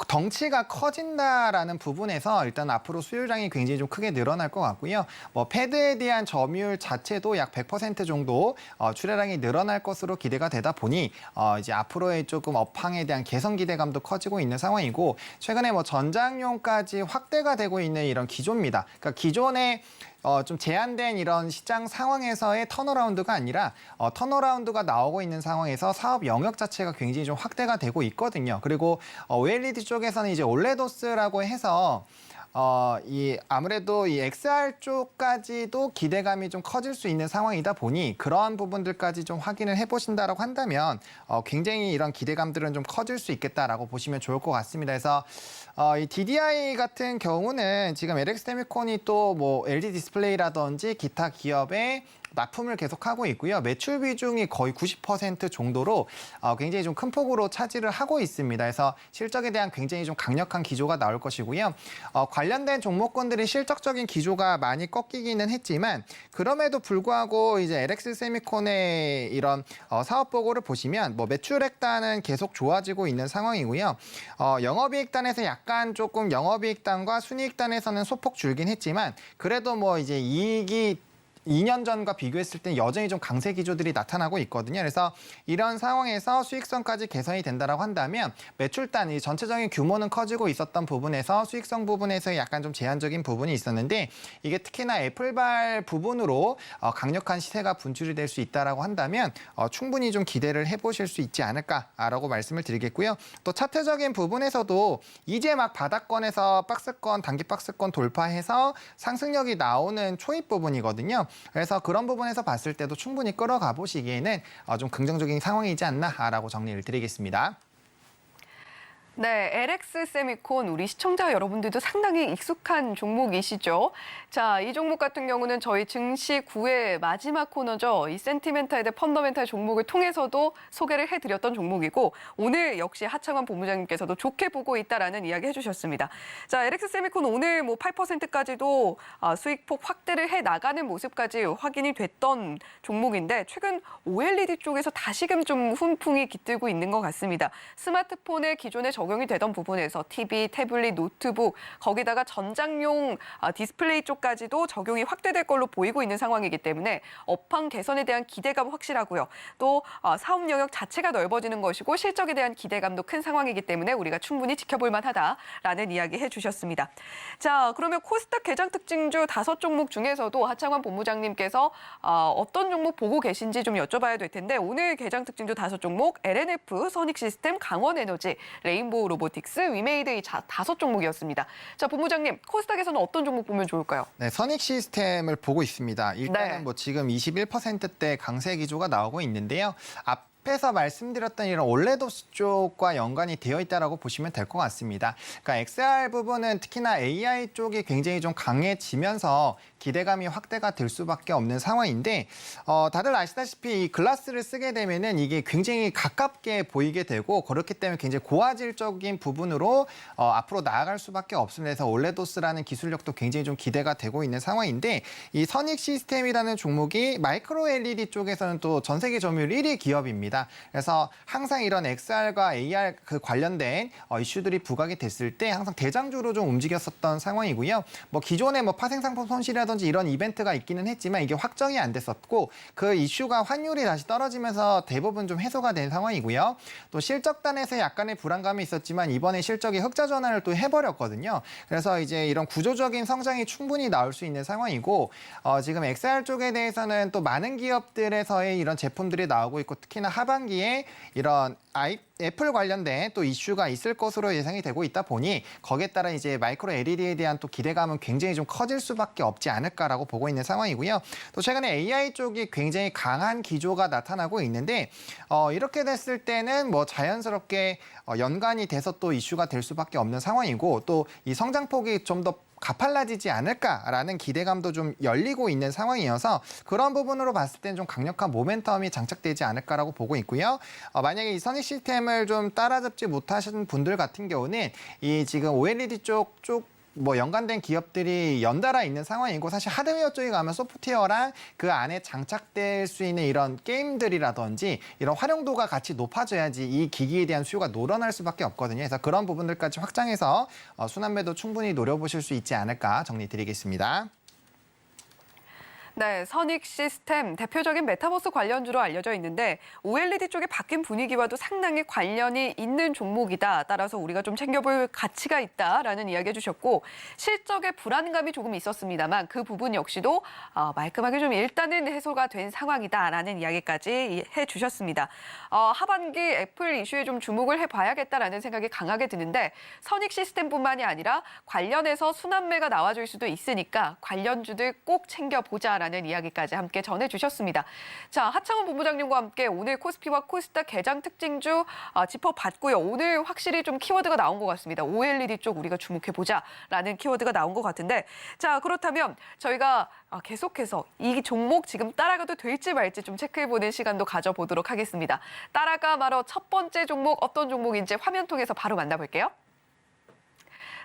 덩치가 커진다라는 부분에서 일단 앞으로 수요량이 굉장히 좀 크게 늘어날 것 같고요. 뭐 패드에 대한 점유율 자체도 약 100% 정도 출하량이 늘어날 것으로 기대가 되다 보니 이제 앞으로의 조금 업황에 대한 개선 기대감도 커지고 있는 상황이고 최근에 뭐 전장용까지 확대가 되고 있는 이런 기조입니다. 그러니까 기존에 좀 제한된 이런 시장 상황에서의 턴어라운드가 아니라 턴어라운드가 나오고 있는 상황에서 사업 영역 자체가 굉장히 좀 확대가 되고 있거든요. 그리고 OLED 쪽에서는 이제 올레도스라고 해서 아무래도 이 XR 쪽까지도 기대감이 좀 커질 수 있는 상황이다 보니 그러한 부분들까지 좀 확인을 해보신다라고 한다면 굉장히 이런 기대감들은 좀 커질 수 있겠다라고 보시면 좋을 것 같습니다. 그래서 이 DDI 같은 경우는 지금 LX 세미콘이 또 뭐 LG 디스플레이라든지 기타 기업의 납품을 계속하고 있고요. 매출 비중이 거의 90% 정도로 굉장히 좀 큰 폭으로 차지를 하고 있습니다. 그래서 실적에 대한 굉장히 좀 강력한 기조가 나올 것이고요. 관련된 종목군들이 실적적인 기조가 많이 꺾이기는 했지만 그럼에도 불구하고 이제 LX 세미콘의 이런 사업 보고를 보시면 뭐 매출액단은 계속 좋아지고 있는 상황이고요. 영업이익단에서 약간 조금 영업이익단과 순이익단에서는 소폭 줄긴 했지만 그래도 뭐 이제 이익이 2년 전과 비교했을 때 여전히 좀 강세 기조들이 나타나고 있거든요. 그래서 이런 상황에서 수익성까지 개선이 된다라고 한다면 매출단, 이 전체적인 규모는 커지고 있었던 부분에서 수익성 부분에서 약간 좀 제한적인 부분이 있었는데 이게 특히나 애플발 부분으로 강력한 시세가 분출이 될 수 있다라고 한다면 충분히 좀 기대를 해보실 수 있지 않을까라고 말씀을 드리겠고요. 또 차트적인 부분에서도 이제 막 바닥권에서 박스권, 단기 박스권 돌파해서 상승력이 나오는 초입 부분이거든요. 그래서 그런 부분에서 봤을 때도 충분히 끌어가 보시기에는 좀 긍정적인 상황이지 않나라고 정리를 드리겠습니다. 네, LX 세미콘 우리 시청자 여러분들도 상당히 익숙한 종목이시죠? 자, 이 종목 같은 경우는 저희 증시 9회 마지막 코너죠. 이 센티멘탈 대 펀더멘탈 종목을 통해서도 소개를 해드렸던 종목이고 오늘 역시 하창원 본부장님께서도 좋게 보고 있다라는 이야기 해주셨습니다. 자, LX 세미콘 오늘 뭐 8%까지도 수익폭 확대를 해 나가는 모습까지 확인이 됐던 종목인데 최근 OLED 쪽에서 다시금 좀 훈풍이 깃들고 있는 것 같습니다. 스마트폰의 기존에 적용이 되던 부분에서 TV, 태블릿, 노트북, 거기다가 전장용 디스플레이 쪽까지도 적용이 확대될 걸로 보이고 있는 상황이기 때문에 업황 개선에 대한 기대감 확실하고요. 또 사업 영역 자체가 넓어지는 것이고 실적에 대한 기대감도 큰 상황이기 때문에 우리가 충분히 지켜볼 만하다라는 이야기 해주셨습니다. 자, 그러면 코스닥 개장 특징주 5종목 중에서도 하창원 본부장님께서 어떤 종목 보고 계신지 좀 여쭤봐야 될 텐데 오늘 개장 특징주 5종목 LNF, 선익시스템, 강원에너지, 레인보우 로보틱스, 위메이드 이 5종목이었습니다. 자, 본부장님, 코스닥에서는 어떤 종목 보면 좋을까요? 네, 선익시스템을 보고 있습니다. 일단은 네. 뭐 지금 21%대 강세 기조가 나오고 있는데요. 앞에서 말씀드렸던 이런 올레도스 쪽과 연관이 되어 있다라고 보시면 될 것 같습니다. 그러니까 XR 부분은 특히나 AI 쪽이 굉장히 좀 강해지면서 기대감이 확대가 될 수밖에 없는 상황인데 다들 아시다시피 이 글라스를 쓰게 되면은 이게 굉장히 가깝게 보이게 되고 그렇기 때문에 굉장히 고화질적인 부분으로 앞으로 나아갈 수밖에 없습니다. 그래서 올레도스라는 기술력도 굉장히 좀 기대가 되고 있는 상황인데 이 선익 시스템이라는 종목이 마이크로 LED 쪽에서는 또 전 세계 점유율 1위 기업입니다. 그래서 항상 이런 XR과 AR 그 관련된 이슈들이 부각이 됐을 때 항상 대장주로 좀 움직였었던 상황이고요. 뭐 기존에 뭐 파생상품 손실이라든지 이런 이벤트가 있기는 했지만 이게 확정이 안 됐었고 그 이슈가 환율이 다시 떨어지면서 대부분 좀 해소가 된 상황이고요. 또 실적단에서 약간의 불안감이 있었지만 이번에 실적이 흑자 전환을 또 해버렸거든요. 그래서 이제 이런 구조적인 성장이 충분히 나올 수 있는 상황이고 지금 XR 쪽에 대해서는 또 많은 기업들에서의 이런 제품들이 나오고 있고 특히나 하반기에 이런 애플 관련된 또 이슈가 있을 것으로 예상이 되고 있다 보니 거기에 따라 이제 마이크로 LED에 대한 또 기대감은 굉장히 좀 커질 수밖에 없지 않을까라고 보고 있는 상황이고요. 또 최근에 AI 쪽이 굉장히 강한 기조가 나타나고 있는데 이렇게 됐을 때는 뭐 자연스럽게 연관이 돼서 또 이슈가 될 수밖에 없는 상황이고 또 이 성장폭이 좀 더 가팔라지지 않을까라는 기대감도 좀 열리고 있는 상황이어서 그런 부분으로 봤을 때는 좀 강력한 모멘텀이 장착되지 않을까라고 보고 있고요. 만약에 이 선익 시스템을 좀 따라잡지 못하신 분들 같은 경우는 이 지금 OLED 쪽 뭐 연관된 기업들이 연달아 있는 상황이고 사실 하드웨어 쪽에 가면 소프트웨어랑 그 안에 장착될 수 있는 이런 게임들이라든지 이런 활용도가 같이 높아져야지 이 기기에 대한 수요가 늘어날 수밖에 없거든요. 그래서 그런 부분들까지 확장해서 순환매도 충분히 노려보실 수 있지 않을까 정리드리겠습니다. 네, 선익 시스템 대표적인 메타버스 관련주로 알려져 있는데 OLED 쪽의 바뀐 분위기와도 상당히 관련이 있는 종목이다. 따라서 우리가 좀 챙겨볼 가치가 있다라는 이야기 해주셨고 실적에 불안감이 조금 있었습니다만 그 부분 역시도 말끔하게 좀 일단은 해소가 된 상황이다라는 이야기까지 해주셨습니다. 하반기 애플 이슈에 좀 주목을 해봐야겠다라는 생각이 강하게 드는데 선익 시스템뿐만이 아니라 관련해서 순환매가 나와줄 수도 있으니까 관련주들 꼭 챙겨보자라는 이야기까지 함께 전해주셨습니다. 자, 하창원 본부장님과 함께 오늘 코스피와 코스닥 개장 특징주 짚어봤고요. 오늘 확실히 좀 키워드가 나온 것 같습니다. OLED 쪽 우리가 주목해보자라는 키워드가 나온 것 같은데 자, 그렇다면 저희가 계속해서 이 종목 지금 따라가도 될지 말지 좀 체크해보는 시간도 가져보도록 하겠습니다. 따라가 바로 첫 번째 종목 어떤 종목인지 화면 통해서 바로 만나볼게요.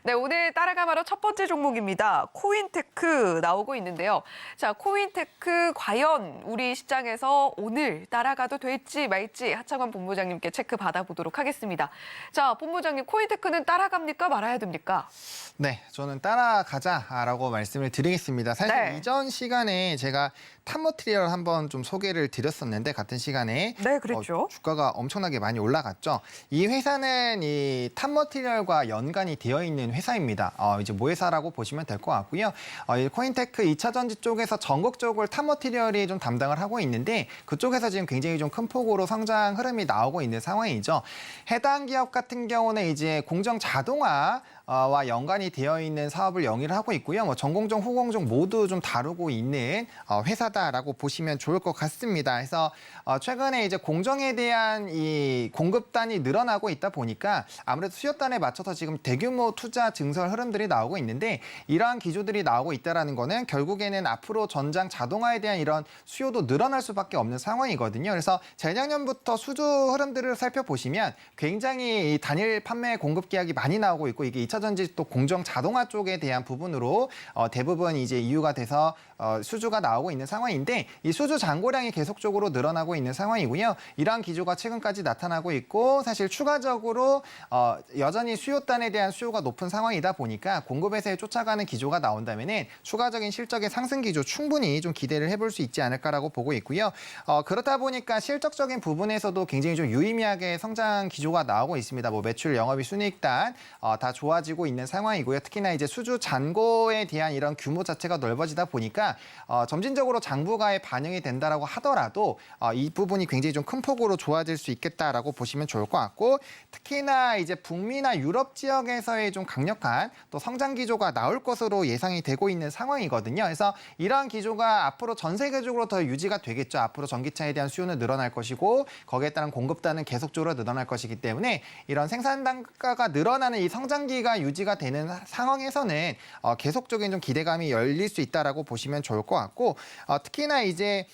네, 오늘 따라가 바로 첫 번째 종목입니다. 코인테크 나오고 있는데요. 자, 코인테크 과연 우리 시장에서 오늘 따라가도 될지 말지 하창원 본부장님께 체크 받아보도록 하겠습니다. 자, 본부장님, 코인테크는 따라갑니까 말아야 됩니까? 네, 저는 따라가자라고 말씀을 드리겠습니다. 사실 네. 이전 시간에 제가 탑머티리얼 한번 좀 소개를 드렸었는데 같은 시간에 네, 그랬죠. 주가가 엄청나게 많이 올라갔죠. 이 회사는 이 탑머티리얼과 연관이 되어 있는 회사입니다. 이제 모회사라고 보시면 될 것 같고요. 이 코인테크 2차 전지 쪽에서 전국적으로 탑머티리얼이 좀 담당을 하고 있는데 그쪽에서 지금 굉장히 좀 큰 폭으로 성장 흐름이 나오고 있는 상황이죠. 해당 기업 같은 경우는 이제 공정 자동화 와 연관이 되어 있는 사업을 영위를 하고 있고요. 뭐 전공정, 후공정 모두 좀 다루고 있는 회사다라고 보시면 좋을 것 같습니다. 그래서 최근에 이제 공정에 대한 이 공급단이 늘어나고 있다 보니까 아무래도 수요단에 맞춰서 지금 대규모 투자 증설 흐름들이 나오고 있는데 이러한 기조들이 나오고 있다라는 거는 결국에는 앞으로 전장 자동화에 대한 이런 수요도 늘어날 수밖에 없는 상황이거든요. 그래서 재작년부터 수주 흐름들을 살펴보시면 굉장히 이 단일 판매 공급 계약이 많이 나오고 있고 이게 2차 전지 또 공정 자동화 쪽에 대한 부분으로 대부분 이제 이유가 돼서 수주가 나오고 있는 상황인데 이 수주 잔고량이 계속적으로 늘어나고 있는 상황이고요. 이러한 기조가 최근까지 나타나고 있고 사실 추가적으로 여전히 수요단에 대한 수요가 높은 상황이다 보니까 공급에서에 쫓아가는 기조가 나온다면은 추가적인 실적의 상승 기조 충분히 좀 기대를 해볼 수 있지 않을까라고 보고 있고요. 그렇다 보니까 실적적인 부분에서도 굉장히 좀 유의미하게 성장 기조가 나오고 있습니다. 뭐 매출, 영업이익, 순이익단 다 좋아지고 있는 상황이고요. 특히나 이제 수주 잔고에 대한 이런 규모 자체가 넓어지다 보니까 점진적으로 장부가에 반영이 된다라고 하더라도 이 부분이 굉장히 좀 큰 폭으로 좋아질 수 있겠다라고 보시면 좋을 것 같고 특히나 이제 북미나 유럽 지역에서의 좀 강력한 또 성장 기조가 나올 것으로 예상이 되고 있는 상황이거든요. 그래서 이러한 기조가 앞으로 전 세계적으로 더 유지가 되겠죠. 앞으로 전기차에 대한 수요는 늘어날 것이고 거기에 따른 공급단은 계속적으로 늘어날 것이기 때문에 이런 생산 단가가 늘어나는 이 성장기가 유지가 되는 상황에서는 계속적인 좀 기대감이 열릴 수 있다라고 보시면 좋을 것 같고 특히나 이제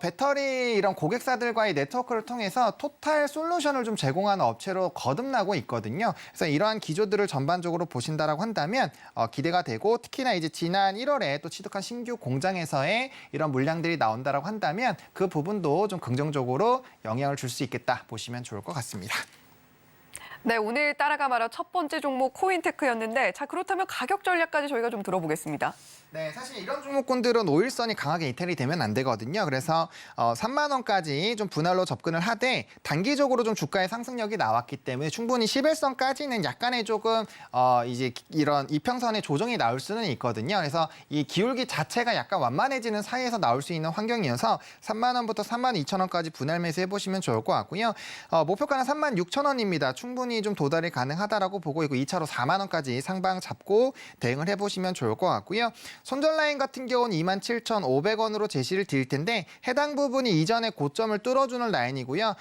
배터리 이런 고객사들과의 네트워크를 통해서 토탈 솔루션을 좀 제공하는 업체로 거듭나고 있거든요. 그래서 이러한 기조들을 전반적으로 보신다라고 한다면 기대가 되고 특히나 이제 지난 1월에 또 취득한 신규 공장에서의 이런 물량들이 나온다라고 한다면 그 부분도 좀 긍정적으로 영향을 줄 수 있겠다 보시면 좋을 것 같습니다. 네, 오늘 따라가 말아 첫 번째 종목 코인테크였는데 자, 그렇다면 가격 전략까지 저희가 좀 들어보겠습니다. 네, 사실 이런 종목군들은 5일선이 강하게 이탈이 되면 안 되거든요. 그래서 3만 원까지 좀 분할로 접근을 하되 단기적으로 좀 주가의 상승력이 나왔기 때문에 충분히 11선까지는 약간의 조금 이제 이런 이평선의 조정이 나올 수는 있거든요. 그래서 이 기울기 자체가 약간 완만해지는 사이에서 나올 수 있는 환경이어서 3만 원부터 3만 2천 원까지 분할 매수해 보시면 좋을 것 같고요. 목표가는 3만 6천 원입니다. 충분히 좀 도달이 가능하다라고 보고 있고 2차로 4만 원까지 상방 잡고 대응을 해보시면 좋을 것 같고요. 손절 라인 같은 경우는 27,500원으로 제시를 드릴 텐데 해당 부분이 이전에 고점을 뚫어주는 라인이고요.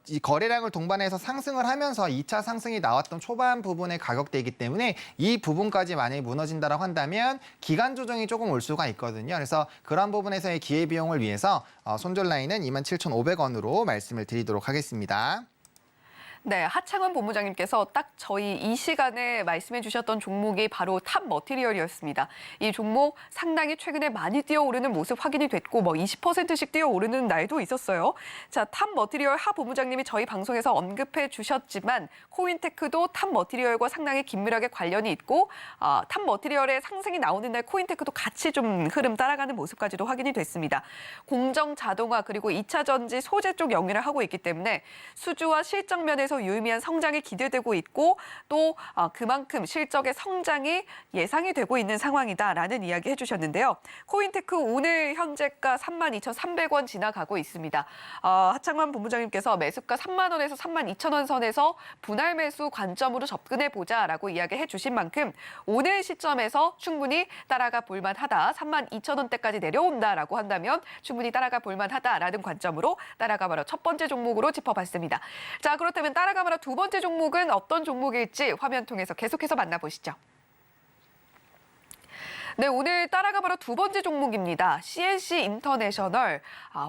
이 거래량을 동반해서 상승을 하면서 2차 상승이 나왔던 초반 부분의 가격대이기 때문에 이 부분까지 만약에 무너진다고 한다면 기간 조정이 조금 올 수가 있거든요. 그래서 그런 부분에서의 기회비용을 위해서 손절 라인은 27,500원으로 말씀을 드리도록 하겠습니다. 네, 하창원 본부장님께서 딱 저희 이 시간에 말씀해 주셨던 종목이 바로 탑 머티리얼이었습니다. 이 종목 상당히 최근에 많이 뛰어오르는 모습 확인이 됐고 20%씩 뛰어오르는 날도 있었어요. 자, 탑 머티리얼 하 본부장님이 저희 방송에서 언급해 주셨지만 코인테크도 탑 머티리얼과 상당히 긴밀하게 관련이 있고 탑 머티리얼의 상승이 나오는 날 코인테크도 같이 좀 흐름 따라가는 모습까지도 확인이 됐습니다. 공정 자동화 그리고 2차 전지 소재 쪽 영위를 하고 있기 때문에 수주와 실적 면에서 유의미한 성장이 기대되고 있고 또 그만큼 실적의 성장이 예상이 되고 있는 상황이다라는 이야기 해주셨는데요. 코인테크 오늘 현재가 32,300원 지나가고 있습니다. 하창만 본부장님께서 매수가 3만 원에서 3만 2천 원 선에서 분할 매수 관점으로 접근해 보자라고 이야기해 주신 만큼 오늘 시점에서 충분히 따라가 볼만하다. 3만 2천 원대까지 내려온다라고 한다면 충분히 따라가 볼만하다라는 관점으로 따라가봐라 첫 번째 종목으로 짚어봤습니다. 자, 그렇다면 따라가봐라 두 번째 종목은 어떤 종목일지 화면 통해서 계속해서 만나보시죠. 네, 오늘 따라가봐라 두 번째 종목입니다. CNC 인터내셔널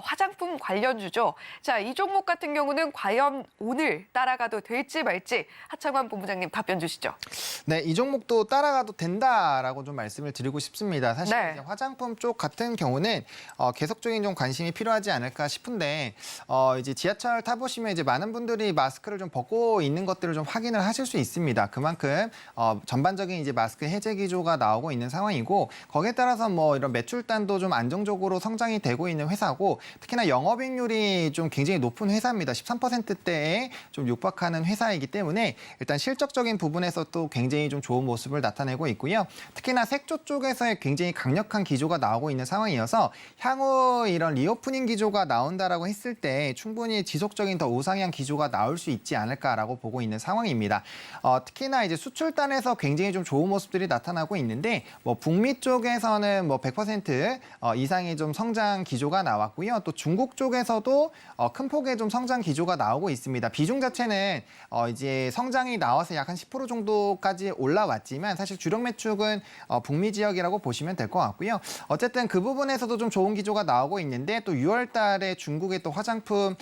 화장품 관련주죠. 자, 이 종목 같은 경우는 과연 오늘 따라가도 될지 말지 하창관 본부장님 답변 주시죠. 네, 이 종목도 따라가도 된다라고 좀 말씀을 드리고 싶습니다. 사실 네. 이제 화장품 쪽 같은 경우는 계속적인 좀 관심이 필요하지 않을까 싶은데 이제 지하철 타보시면 이제 많은 분들이 마스크를 좀 벗고 있는 것들을 좀 확인을 하실 수 있습니다. 그만큼 전반적인 이제 마스크 해제 기조가 나오고 있는 상황이고 거기에 따라서 뭐 이런 매출단도 좀 안정적으로 성장이 되고 있는 회사고 특히나 영업이익률이 좀 굉장히 높은 회사입니다. 13%대에 좀 육박하는 회사이기 때문에 일단 실적적인 부분에서 또 굉장히 좀 좋은 모습을 나타내고 있고요. 특히나 색조 쪽에서의 굉장히 강력한 기조가 나오고 있는 상황이어서 향후 이런 리오프닝 기조가 나온다라고 했을 때 충분히 지속적인 더 우상향 기조가 나올 수 있지 않을까라고 보고 있는 상황입니다. 특히나 이제 수출단에서 굉장히 좀 좋은 모습들이 나타나고 있는데 뭐 북미 쪽에서는 뭐 100% 이상의 좀 성장 기조가 나왔고요. 또 중국 쪽에서도 큰 폭의 좀 성장 기조가 나오고 있습니다. 비중 자체는 이제 성장이 나와서 약 한 10% 정도까지 올라왔지만 사실 주력 매축은 북미 지역이라고 보시면 될 것 같고요. 어쨌든 그 부분에서도 좀 좋은 기조가 나오고 있는데 또 6월 달에 중국의 또 화장품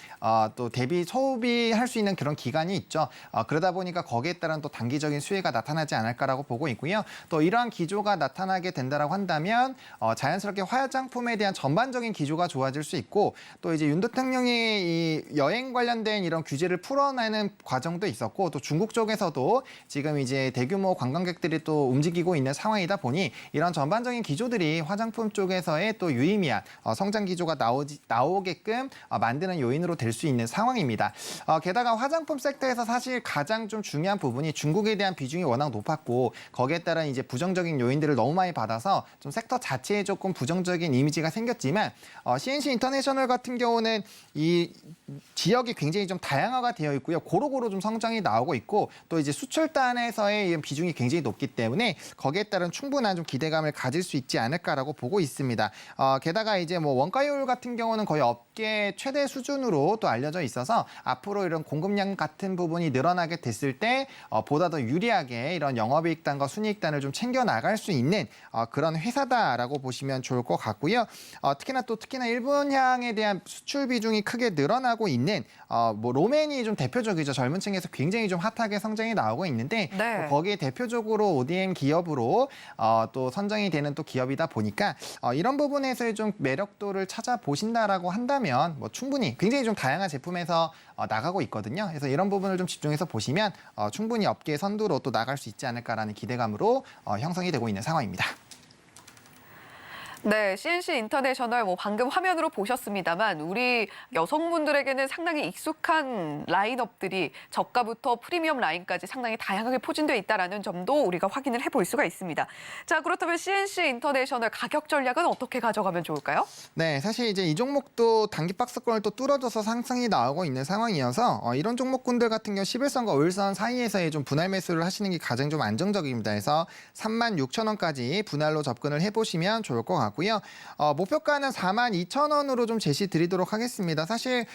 또 대비 소비할 수 있는 그런 기간이 있죠. 그러다 보니까 거기에 따른 또 단기적인 수혜가 나타나지 않을까라고 보고 있고요. 또 이러한 기조가 나타나게 된다라고 한다면 자연스럽게 화장품에 대한 전반적인 기조가 좋아질 수 있고 또 이제 윤 대통령이 이 여행 관련된 이런 규제를 풀어내는 과정도 있었고 또 중국 쪽에서도 지금 이제 대규모 관광객들이 또 움직이고 있는 상황이다 보니 이런 전반적인 기조들이 화장품 쪽에서의 또 유의미한 성장 기조가 나오게끔 만드는 요인으로 될 수 있는 상황입니다. 게다가 화장품 섹터에서 사실 가장 좀 중요한 부분이 중국에 대한 비중이 워낙 높았고 거기에 따른 이제 부정적인 요인들을 너무 많이 받아서 좀 섹터 자체에 조금 부정적인 이미지가 생겼지만 CNC 인터내셔널 같은 경우는 이 지역이 굉장히 좀 다양화가 되어 있고요. 고루고루 좀 성장이 나오고 있고 또 이제 수출단에서의 비중이 굉장히 높기 때문에 거기에 따른 충분한 좀 기대감을 가질 수 있지 않을까라고 보고 있습니다. 게다가 이제 뭐 원가율 같은 경우는 거의 업계 최대 수준으로 또 알려져 있어서 앞으로 이런 공급량 같은 부분이 늘어나게 됐을 때 보다 더 유리하게 이런 영업이익단과 순이익단을 좀 챙겨 나갈 수 있는 그런 회사다라고 보시면 좋을 것 같고요. 특히나 일본향에 대한 수출 비중이 크게 늘어나고 있는 뭐 로맨이 좀 대표적이죠. 젊은 층에서 굉장히 좀 핫하게 성장이 나오고 있는데 네. 거기에 대표적으로 ODM 기업으로 또 선정이 되는 또 기업이다 보니까 이런 부분에서의 좀 매력도를 찾아보신다라고 한다면 뭐 충분히 굉장히 좀 다양한 제품에서 나가고 있거든요. 그래서 이런 부분을 좀 집중해서 보시면 충분히 업계 선두로 또 나갈 수 있지 않을까라는 기대감으로 형성이 되고 있는 상황입니다. 네, CNC 인터내셔널 방금 화면으로 보셨습니다만 우리 여성분들에게는 상당히 익숙한 라인업들이 저가부터 프리미엄 라인까지 상당히 다양하게 포진되어 있다는 점도 우리가 확인을 해볼 수가 있습니다. 자, 그렇다면 CNC 인터내셔널 가격 전략은 어떻게 가져가면 좋을까요? 네, 사실 이제 이 종목도 단기 박스권을 또 뚫어줘서 상승이 나오고 있는 상황이어서 이런 종목군들 같은 경우 11선과 5일선 사이에서의 좀 분할 매수를 하시는 게 가장 좀 안정적입니다. 그래서 36,000원까지 분할로 접근을 해보시면 좋을 것 같고 같고요. 목표가는 42,000원으로 좀 제시 드리도록 하겠습니다. 사실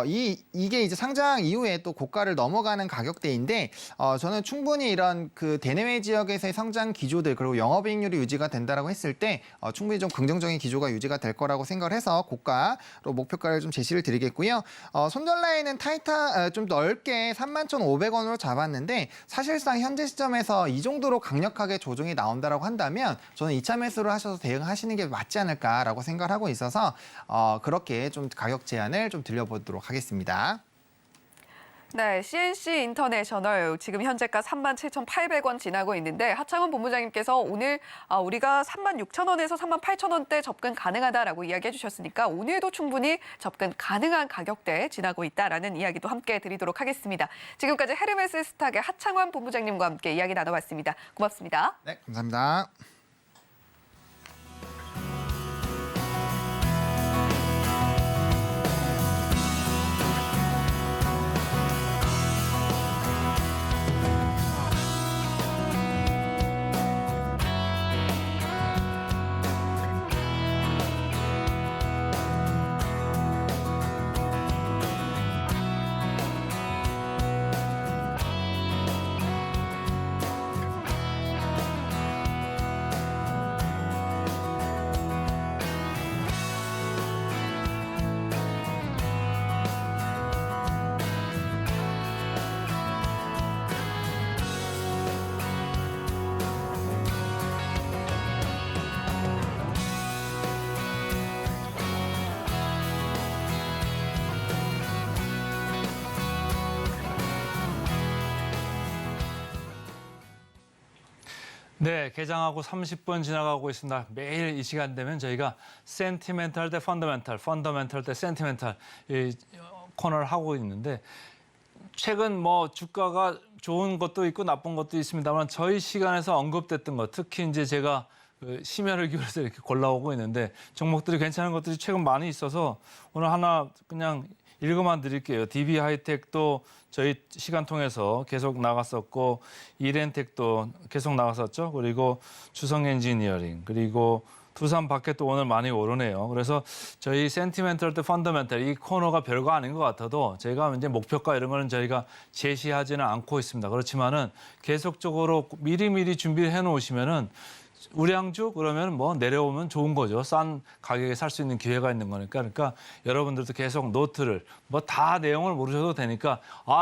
이게 이제 상장 이후에 또 고가를 넘어가는 가격대인데 저는 충분히 이런 그 대내외 지역에서의 성장 기조들 그리고 영업이익률이 유지가 된다라고 했을 때 충분히 좀 긍정적인 기조가 유지가 될 거라고 생각을 해서 고가로 목표가를 좀 제시를 드리겠고요. 손절 라인은 좀 넓게 31,500원으로 잡았는데 사실상 현재 시점에서 이 정도로 강력하게 조정이 나온다라고 한다면 저는 2차 매수를 하셔서 대응하시는 게 맞지 않을까라고 생각을 하고 있어서 그렇게 좀 가격 제안을 좀 드려보도록 하겠습니다. 네, CNC 인터내셔널 지금 현재가 37,800원 지나고 있는데 하창원 본부장님께서 오늘 우리가 36,000원에서 38,000원대 접근 가능하다라고 이야기해 주셨으니까 오늘도 충분히 접근 가능한 가격대에 지나고 있다라는 이야기도 함께 드리도록 하겠습니다. 지금까지 헤르메스 스탁의 하창원 본부장님과 함께 이야기 나눠봤습니다. 고맙습니다. 네, 감사합니다. 네, 개장하고 30분 지나가고 있습니다. 매일 이 시간 되면 저희가 센티멘탈 대 펀더멘탈, 펀더멘탈 대 센티멘탈 이 코너를 하고 있는데 최근 뭐 주가가 좋은 것도 있고 나쁜 것도 있습니다만 저희 시간에서 언급됐던 것, 특히 이제 제가 심혈을 기울여서 이렇게 골라오고 있는데 종목들이 괜찮은 것들이 최근 많이 있어서 오늘 하나 그냥 읽어만 드릴게요. DB 하이텍도 저희 시간 통해서 계속 나갔었고 이렌텍도 계속 나갔었죠. 그리고 주성 엔지니어링 그리고 두산 바켓도 오늘 많이 오르네요. 그래서 저희 센티멘털 대 펀더멘털 이 코너가 별거 아닌 것 같아도 제가 이제 목표가 이런 거는 저희가 제시하지는 않고 있습니다. 그렇지만은 계속적으로 미리미리 준비를 해놓으시면은 우량주 그러면 뭐 내려오면 좋은 거죠. 싼 가격에 살 수 있는 기회가 있는 거니까. 그러니까 여러분들도 계속 노트를 뭐 다 내용을 모르셔도 되니까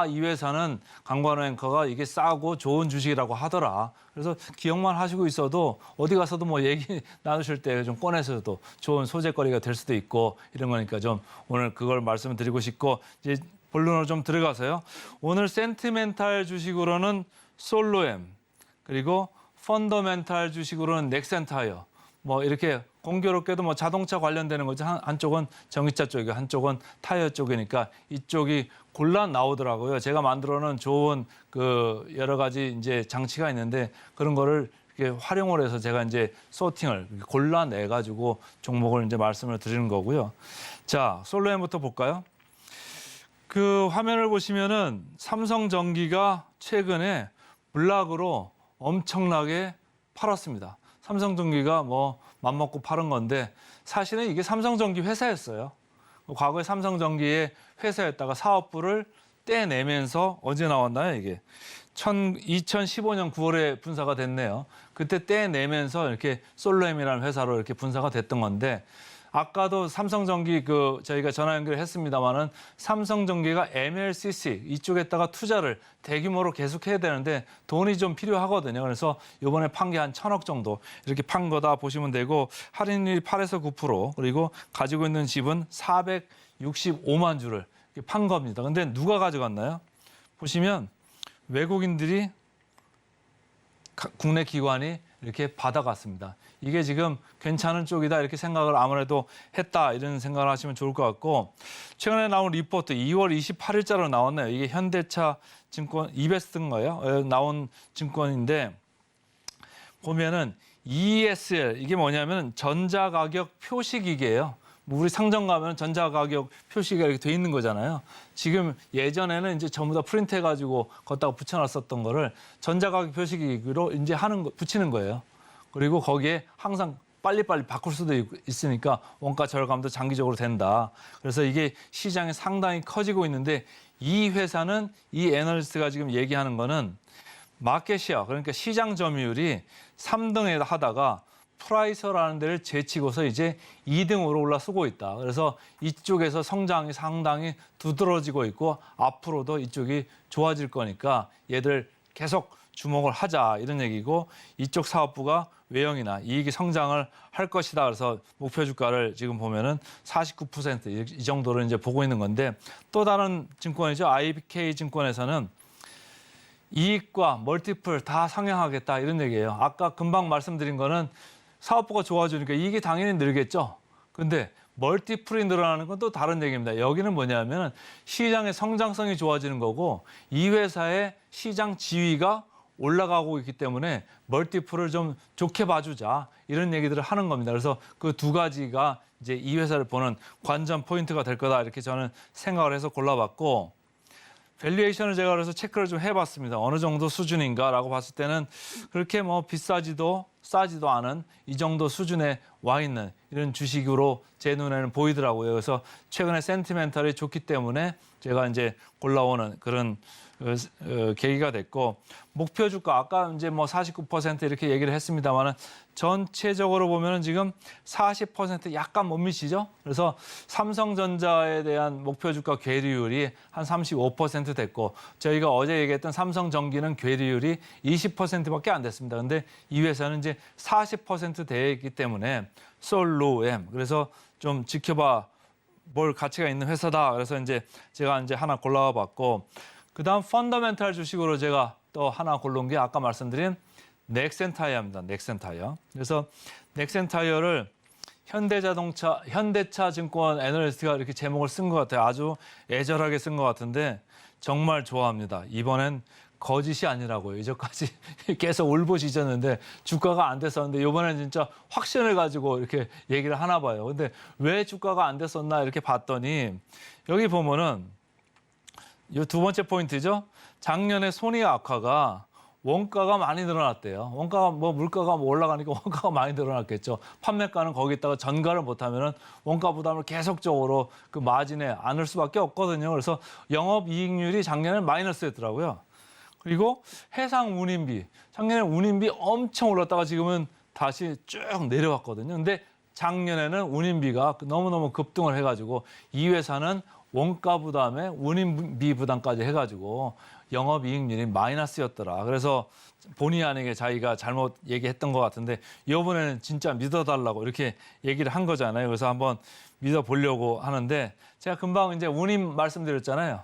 이 회사는 강관호 앵커가 이게 싸고 좋은 주식이라고 하더라. 그래서 기억만 하시고 있어도 어디 가서도 뭐 얘기 나누실 때 좀 꺼내서도 좋은 소재거리가 될 수도 있고 이런 거니까 좀 오늘 그걸 말씀을 드리고 싶고 이제 본론으로 좀 들어가서요. 오늘 센티멘탈 주식으로는 솔로엠 그리고 펀더멘탈 주식으로는 넥센타이어 뭐 이렇게 공교롭게도 뭐 자동차 관련되는 거죠. 한쪽은 전기차 쪽이고 한쪽은 타이어 쪽이니까 이쪽이 골라 나오더라고요. 제가 만들어 놓은 좋은 그 여러 가지 이제 장치가 있는데 그런 거를 이렇게 활용을 해서 제가 이제 소팅을 골라내 가지고 종목을 이제 말씀을 드리는 거고요. 자, 솔로엠부터 볼까요? 그 화면을 보시면은 삼성전기가 최근에 블락으로 엄청나게 팔았습니다. 삼성전기가 뭐 맘먹고 팔은 건데 사실은 이게 삼성전기 회사였어요. 과거에 삼성전기의 회사였다가 사업부를 떼내면서 언제 나왔나요 이게? 2015년 9월에 분사가 됐네요. 그때 떼내면서 이렇게 솔로엠이라는 회사로 이렇게 분사가 됐던 건데 아까도 삼성전기 저희가 전화 연결을 했습니다마는 삼성전기가 MLCC 이쪽에다가 투자를 대규모로 계속 해야 되는데 돈이 좀 필요하거든요. 그래서 이번에 판 게 한 1,000억 정도 이렇게 판 거다 보시면 되고 할인율이 8에서 9% 그리고 가지고 있는 집은 465만 주를 판 겁니다. 근데 누가 가져갔나요? 보시면 외국인들이 국내 기관이 이렇게 받아갔습니다. 이게 지금 괜찮은 쪽이다 이렇게 생각을 아무래도 했다 이런 생각을 하시면 좋을 것 같고 최근에 나온 리포트 2월 28일자로 나왔네요. 이게 현대차 증권 이베스트인가요? 나온 증권인데 보면은 ESL 이게 뭐냐면 전자가격 표시기계예요. 우리 상점 가면 전자가격 표시가 이렇게 돼 있는 거잖아요. 지금 예전에는 이제 전부 다 프린트해가지고 걷다가 붙여놨었던 거를 전자가격 표시기로 이제 붙이는 거예요. 그리고 거기에 항상 빨리빨리 바꿀 수도 있으니까 원가 절감도 장기적으로 된다. 그래서 이게 시장이 상당히 커지고 있는데 이 회사는 이 애널리스트가 지금 얘기하는 거는 마켓시어 그러니까 시장 점유율이 3등에 하다가 프라이서라는 데를 제치고서 이제 2등으로 올라서고 있다. 그래서 이쪽에서 성장이 상당히 두드러지고 있고 앞으로도 이쪽이 좋아질 거니까 얘들 계속 주목을 하자 이런 얘기고 이쪽 사업부가 외형이나 이익이 성장을 할 것이다. 그래서 목표 주가를 지금 보면은 49% 이 정도로 이제 보고 있는 건데 또 다른 증권이죠. IBK 증권에서는 이익과 멀티플 다 상향하겠다 이런 얘기예요. 아까 금방 말씀드린 거는 사업부가 좋아지니까 이익이 당연히 늘겠죠. 근데 멀티플이 늘어나는 건 또 다른 얘기입니다. 여기는 뭐냐면 시장의 성장성이 좋아지는 거고 이 회사의 시장 지위가 올라가고 있기 때문에 멀티플을 좀 좋게 봐주자 이런 얘기들을 하는 겁니다. 그래서 그 두 가지가 이제 이 회사를 보는 관전 포인트가 될 거다 이렇게 저는 생각을 해서 골라봤고 밸류에이션을 제가 그래서 체크를 좀 해봤습니다. 어느 정도 수준인가라고 봤을 때는 그렇게 뭐 비싸지도 싸지도 않은 이 정도 수준에 와 있는 이런 주식으로 제 눈에는 보이더라고요. 그래서 최근에 센티멘털이 좋기 때문에 제가 이제 골라오는 그런 계기가 됐고 목표 주가 아까 이제 뭐 49% 이렇게 얘기를 했습니다만은 전체적으로 보면은 지금 40% 약간 못 미치죠. 그래서 삼성전자에 대한 목표 주가 괴리율이 한 35% 됐고 저희가 어제 얘기했던 삼성전기는 괴리율이 20%밖에 안 됐습니다. 근데 이 회사는 이제 40% 되기 때문에 솔로엠 그래서 좀 지켜봐 볼 가치가 있는 회사다. 그래서 이제 제가 이제 하나 골라와 봤고 그다음 펀더멘탈 주식으로 제가 또 하나 고른 게 아까 말씀드린 넥센타이어입니다. 넥센타이어. 그래서 넥센타이어를 현대차 증권 애널리스트가 이렇게 제목을 쓴 것 같아요. 아주 애절하게 쓴 것 같은데 정말 좋아합니다. 이번엔 거짓이 아니라고요. 이제까지 계속 울부짖었는데 주가가 안 됐었는데 이번엔 진짜 확신을 가지고 이렇게 얘기를 하나 봐요. 근데 왜 주가가 안 됐었나 이렇게 봤더니 여기 보면은 이 두 번째 포인트죠. 작년에 손익 악화가 원가가 많이 늘어났대요. 원가가 뭐 물가가 뭐 올라가니까 원가가 많이 늘어났겠죠. 판매가는 거기다가 전가를 못하면은 원가 부담을 계속적으로 그 마진에 안을 수밖에 없거든요. 그래서 영업이익률이 작년에 마이너스였더라고요. 그리고 해상 운임비 작년에 운임비 엄청 올랐다가 지금은 다시 쭉 내려왔거든요. 근데 작년에는 운임비가 너무너무 급등을 해가지고 이 회사는 원가 부담에 운임비 부담까지 해가지고 영업이익률이 마이너스였더라. 그래서 본의 아니게 자기가 잘못 얘기했던 것 같은데 이번에는 진짜 믿어달라고 이렇게 얘기를 한 거잖아요. 그래서 한번 믿어보려고 하는데 제가 금방 이제 운임 말씀드렸잖아요.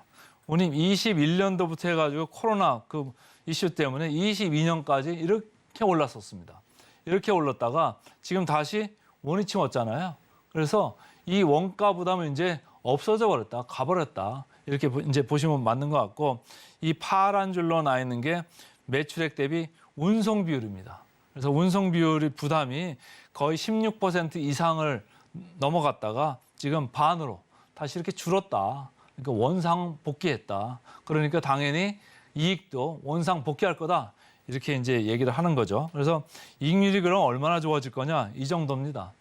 운임 21년도부터 해가지고 코로나 그 이슈 때문에 22년까지 이렇게 올랐었습니다. 이렇게 올랐다가 지금 다시 원위치 왔잖아요. 그래서 이 원가 부담은 이제 없어져 버렸다, 가버렸다. 이렇게 이제 보시면 맞는 것 같고 이 파란 줄로 나 있는 게 매출액 대비 운송 비율입니다. 그래서 운송 비율이 부담이 거의 16% 이상을 넘어갔다가 지금 반으로 다시 이렇게 줄었다. 그러니까 원상 복귀했다. 그러니까 당연히 이익도 원상 복귀할 거다. 이렇게 이제 얘기를 하는 거죠. 그래서 이익률이 그럼 얼마나 좋아질 거냐? 이 정도입니다.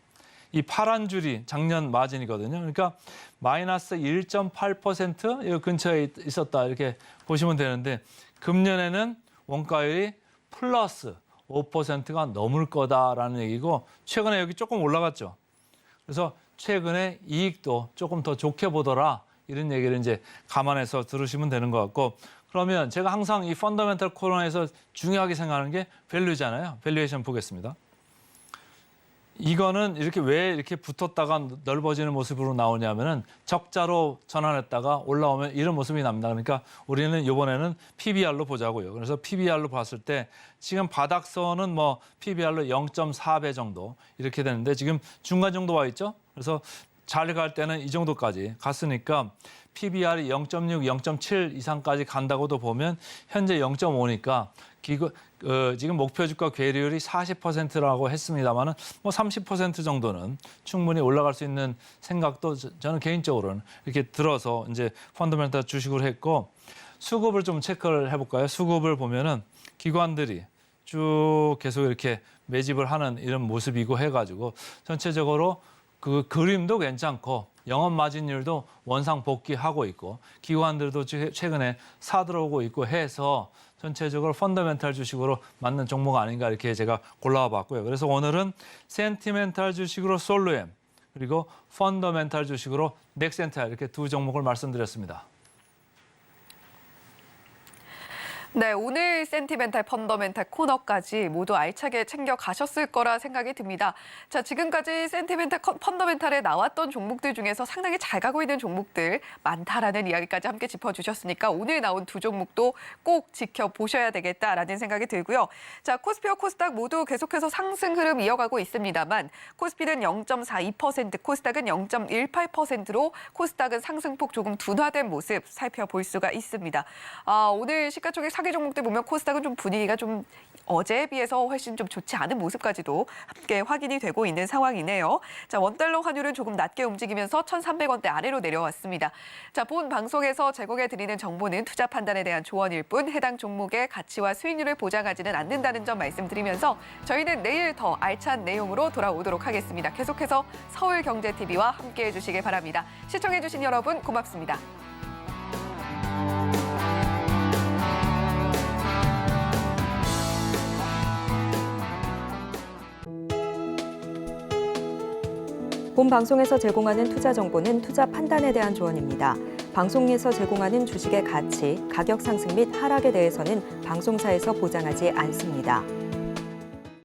이 파란 줄이 작년 마진이거든요. 그러니까 마이너스 1.8% 이 근처에 있었다 이렇게 보시면 되는데 금년에는 원가율이 플러스 5%가 넘을 거다라는 얘기고 최근에 여기 조금 올라갔죠. 그래서 최근에 이익도 조금 더 좋게 보더라 이런 얘기를 이제 감안해서 들으시면 되는 것 같고 그러면 제가 항상 이 펀더멘털 코너에서 중요하게 생각하는 게 밸류잖아요. 밸류에이션 보겠습니다. 이거는 이렇게 왜 이렇게 붙었다가 넓어지는 모습으로 나오냐면은 적자로 전환했다가 올라오면 이런 모습이 납니다. 그러니까 우리는 이번에는 PBR로 보자고요. 그래서 PBR로 봤을 때 지금 바닥선은 뭐 PBR로 0.4배 정도 이렇게 되는데 지금 중간 정도 와 있죠. 그래서 잘 갈 때는 이 정도까지 갔으니까 PBR이 0.6, 0.7 이상까지 간다고도 보면 현재 0.5니까 지금 목표 주가 괴리율이 40%라고 했습니다만은 뭐 30% 정도는 충분히 올라갈 수 있는 생각도 저는 개인적으로는 이렇게 들어서 이제 펀더멘털 주식으로 했고 수급을 좀 체크를 해볼까요? 수급을 보면은 기관들이 쭉 계속 이렇게 매집을 하는 이런 모습이고 해가지고 전체적으로 그 그림도 괜찮고 영업 마진율도 원상 복귀하고 있고 기관들도 최근에 사들어오고 있고 해서 전체적으로 펀더멘탈 주식으로 맞는 종목 아닌가 이렇게 제가 골라와 봤고요. 그래서 오늘은 센티멘탈 주식으로 솔루엠 그리고 펀더멘탈 주식으로 넥센탈 이렇게 두 종목을 말씀드렸습니다. 네, 오늘 센티멘탈, 펀더멘탈 코너까지 모두 알차게 챙겨가셨을 거라 생각이 듭니다. 자, 지금까지 센티멘탈, 펀더멘탈에 나왔던 종목들 중에서 상당히 잘 가고 있는 종목들 많다라는 이야기까지 함께 짚어주셨으니까 오늘 나온 두 종목도 꼭 지켜보셔야 되겠다라는 생각이 들고요. 자, 코스피와 코스닥 모두 계속해서 상승 흐름 이어가고 있습니다만 코스피는 0.42%, 코스닥은 0.18%로 코스닥은 상승폭 조금 둔화된 모습 살펴볼 수가 있습니다. 오늘 시가총액 상위 종목들 보면 코스닥은 좀 분위기가 좀 어제에 비해서 훨씬 좀 좋지 않은 모습까지도 함께 확인이 되고 있는 상황이네요. 자, 원달러 환율은 조금 낮게 움직이면서 1,300원대 아래로 내려왔습니다. 자, 본 방송에서 제공해드리는 정보는 투자 판단에 대한 조언일 뿐 해당 종목의 가치와 수익률을 보장하지는 않는다는 점 말씀드리면서 저희는 내일 더 알찬 내용으로 돌아오도록 하겠습니다. 계속해서 서울경제TV와 함께해 주시길 바랍니다. 시청해주신 여러분 고맙습니다. 본 방송에서 제공하는 투자 정보는 투자 판단에 대한 조언입니다. 방송에서 제공하는 주식의 가치, 가격 상승 및 하락에 대해서는 방송사에서 보장하지 않습니다.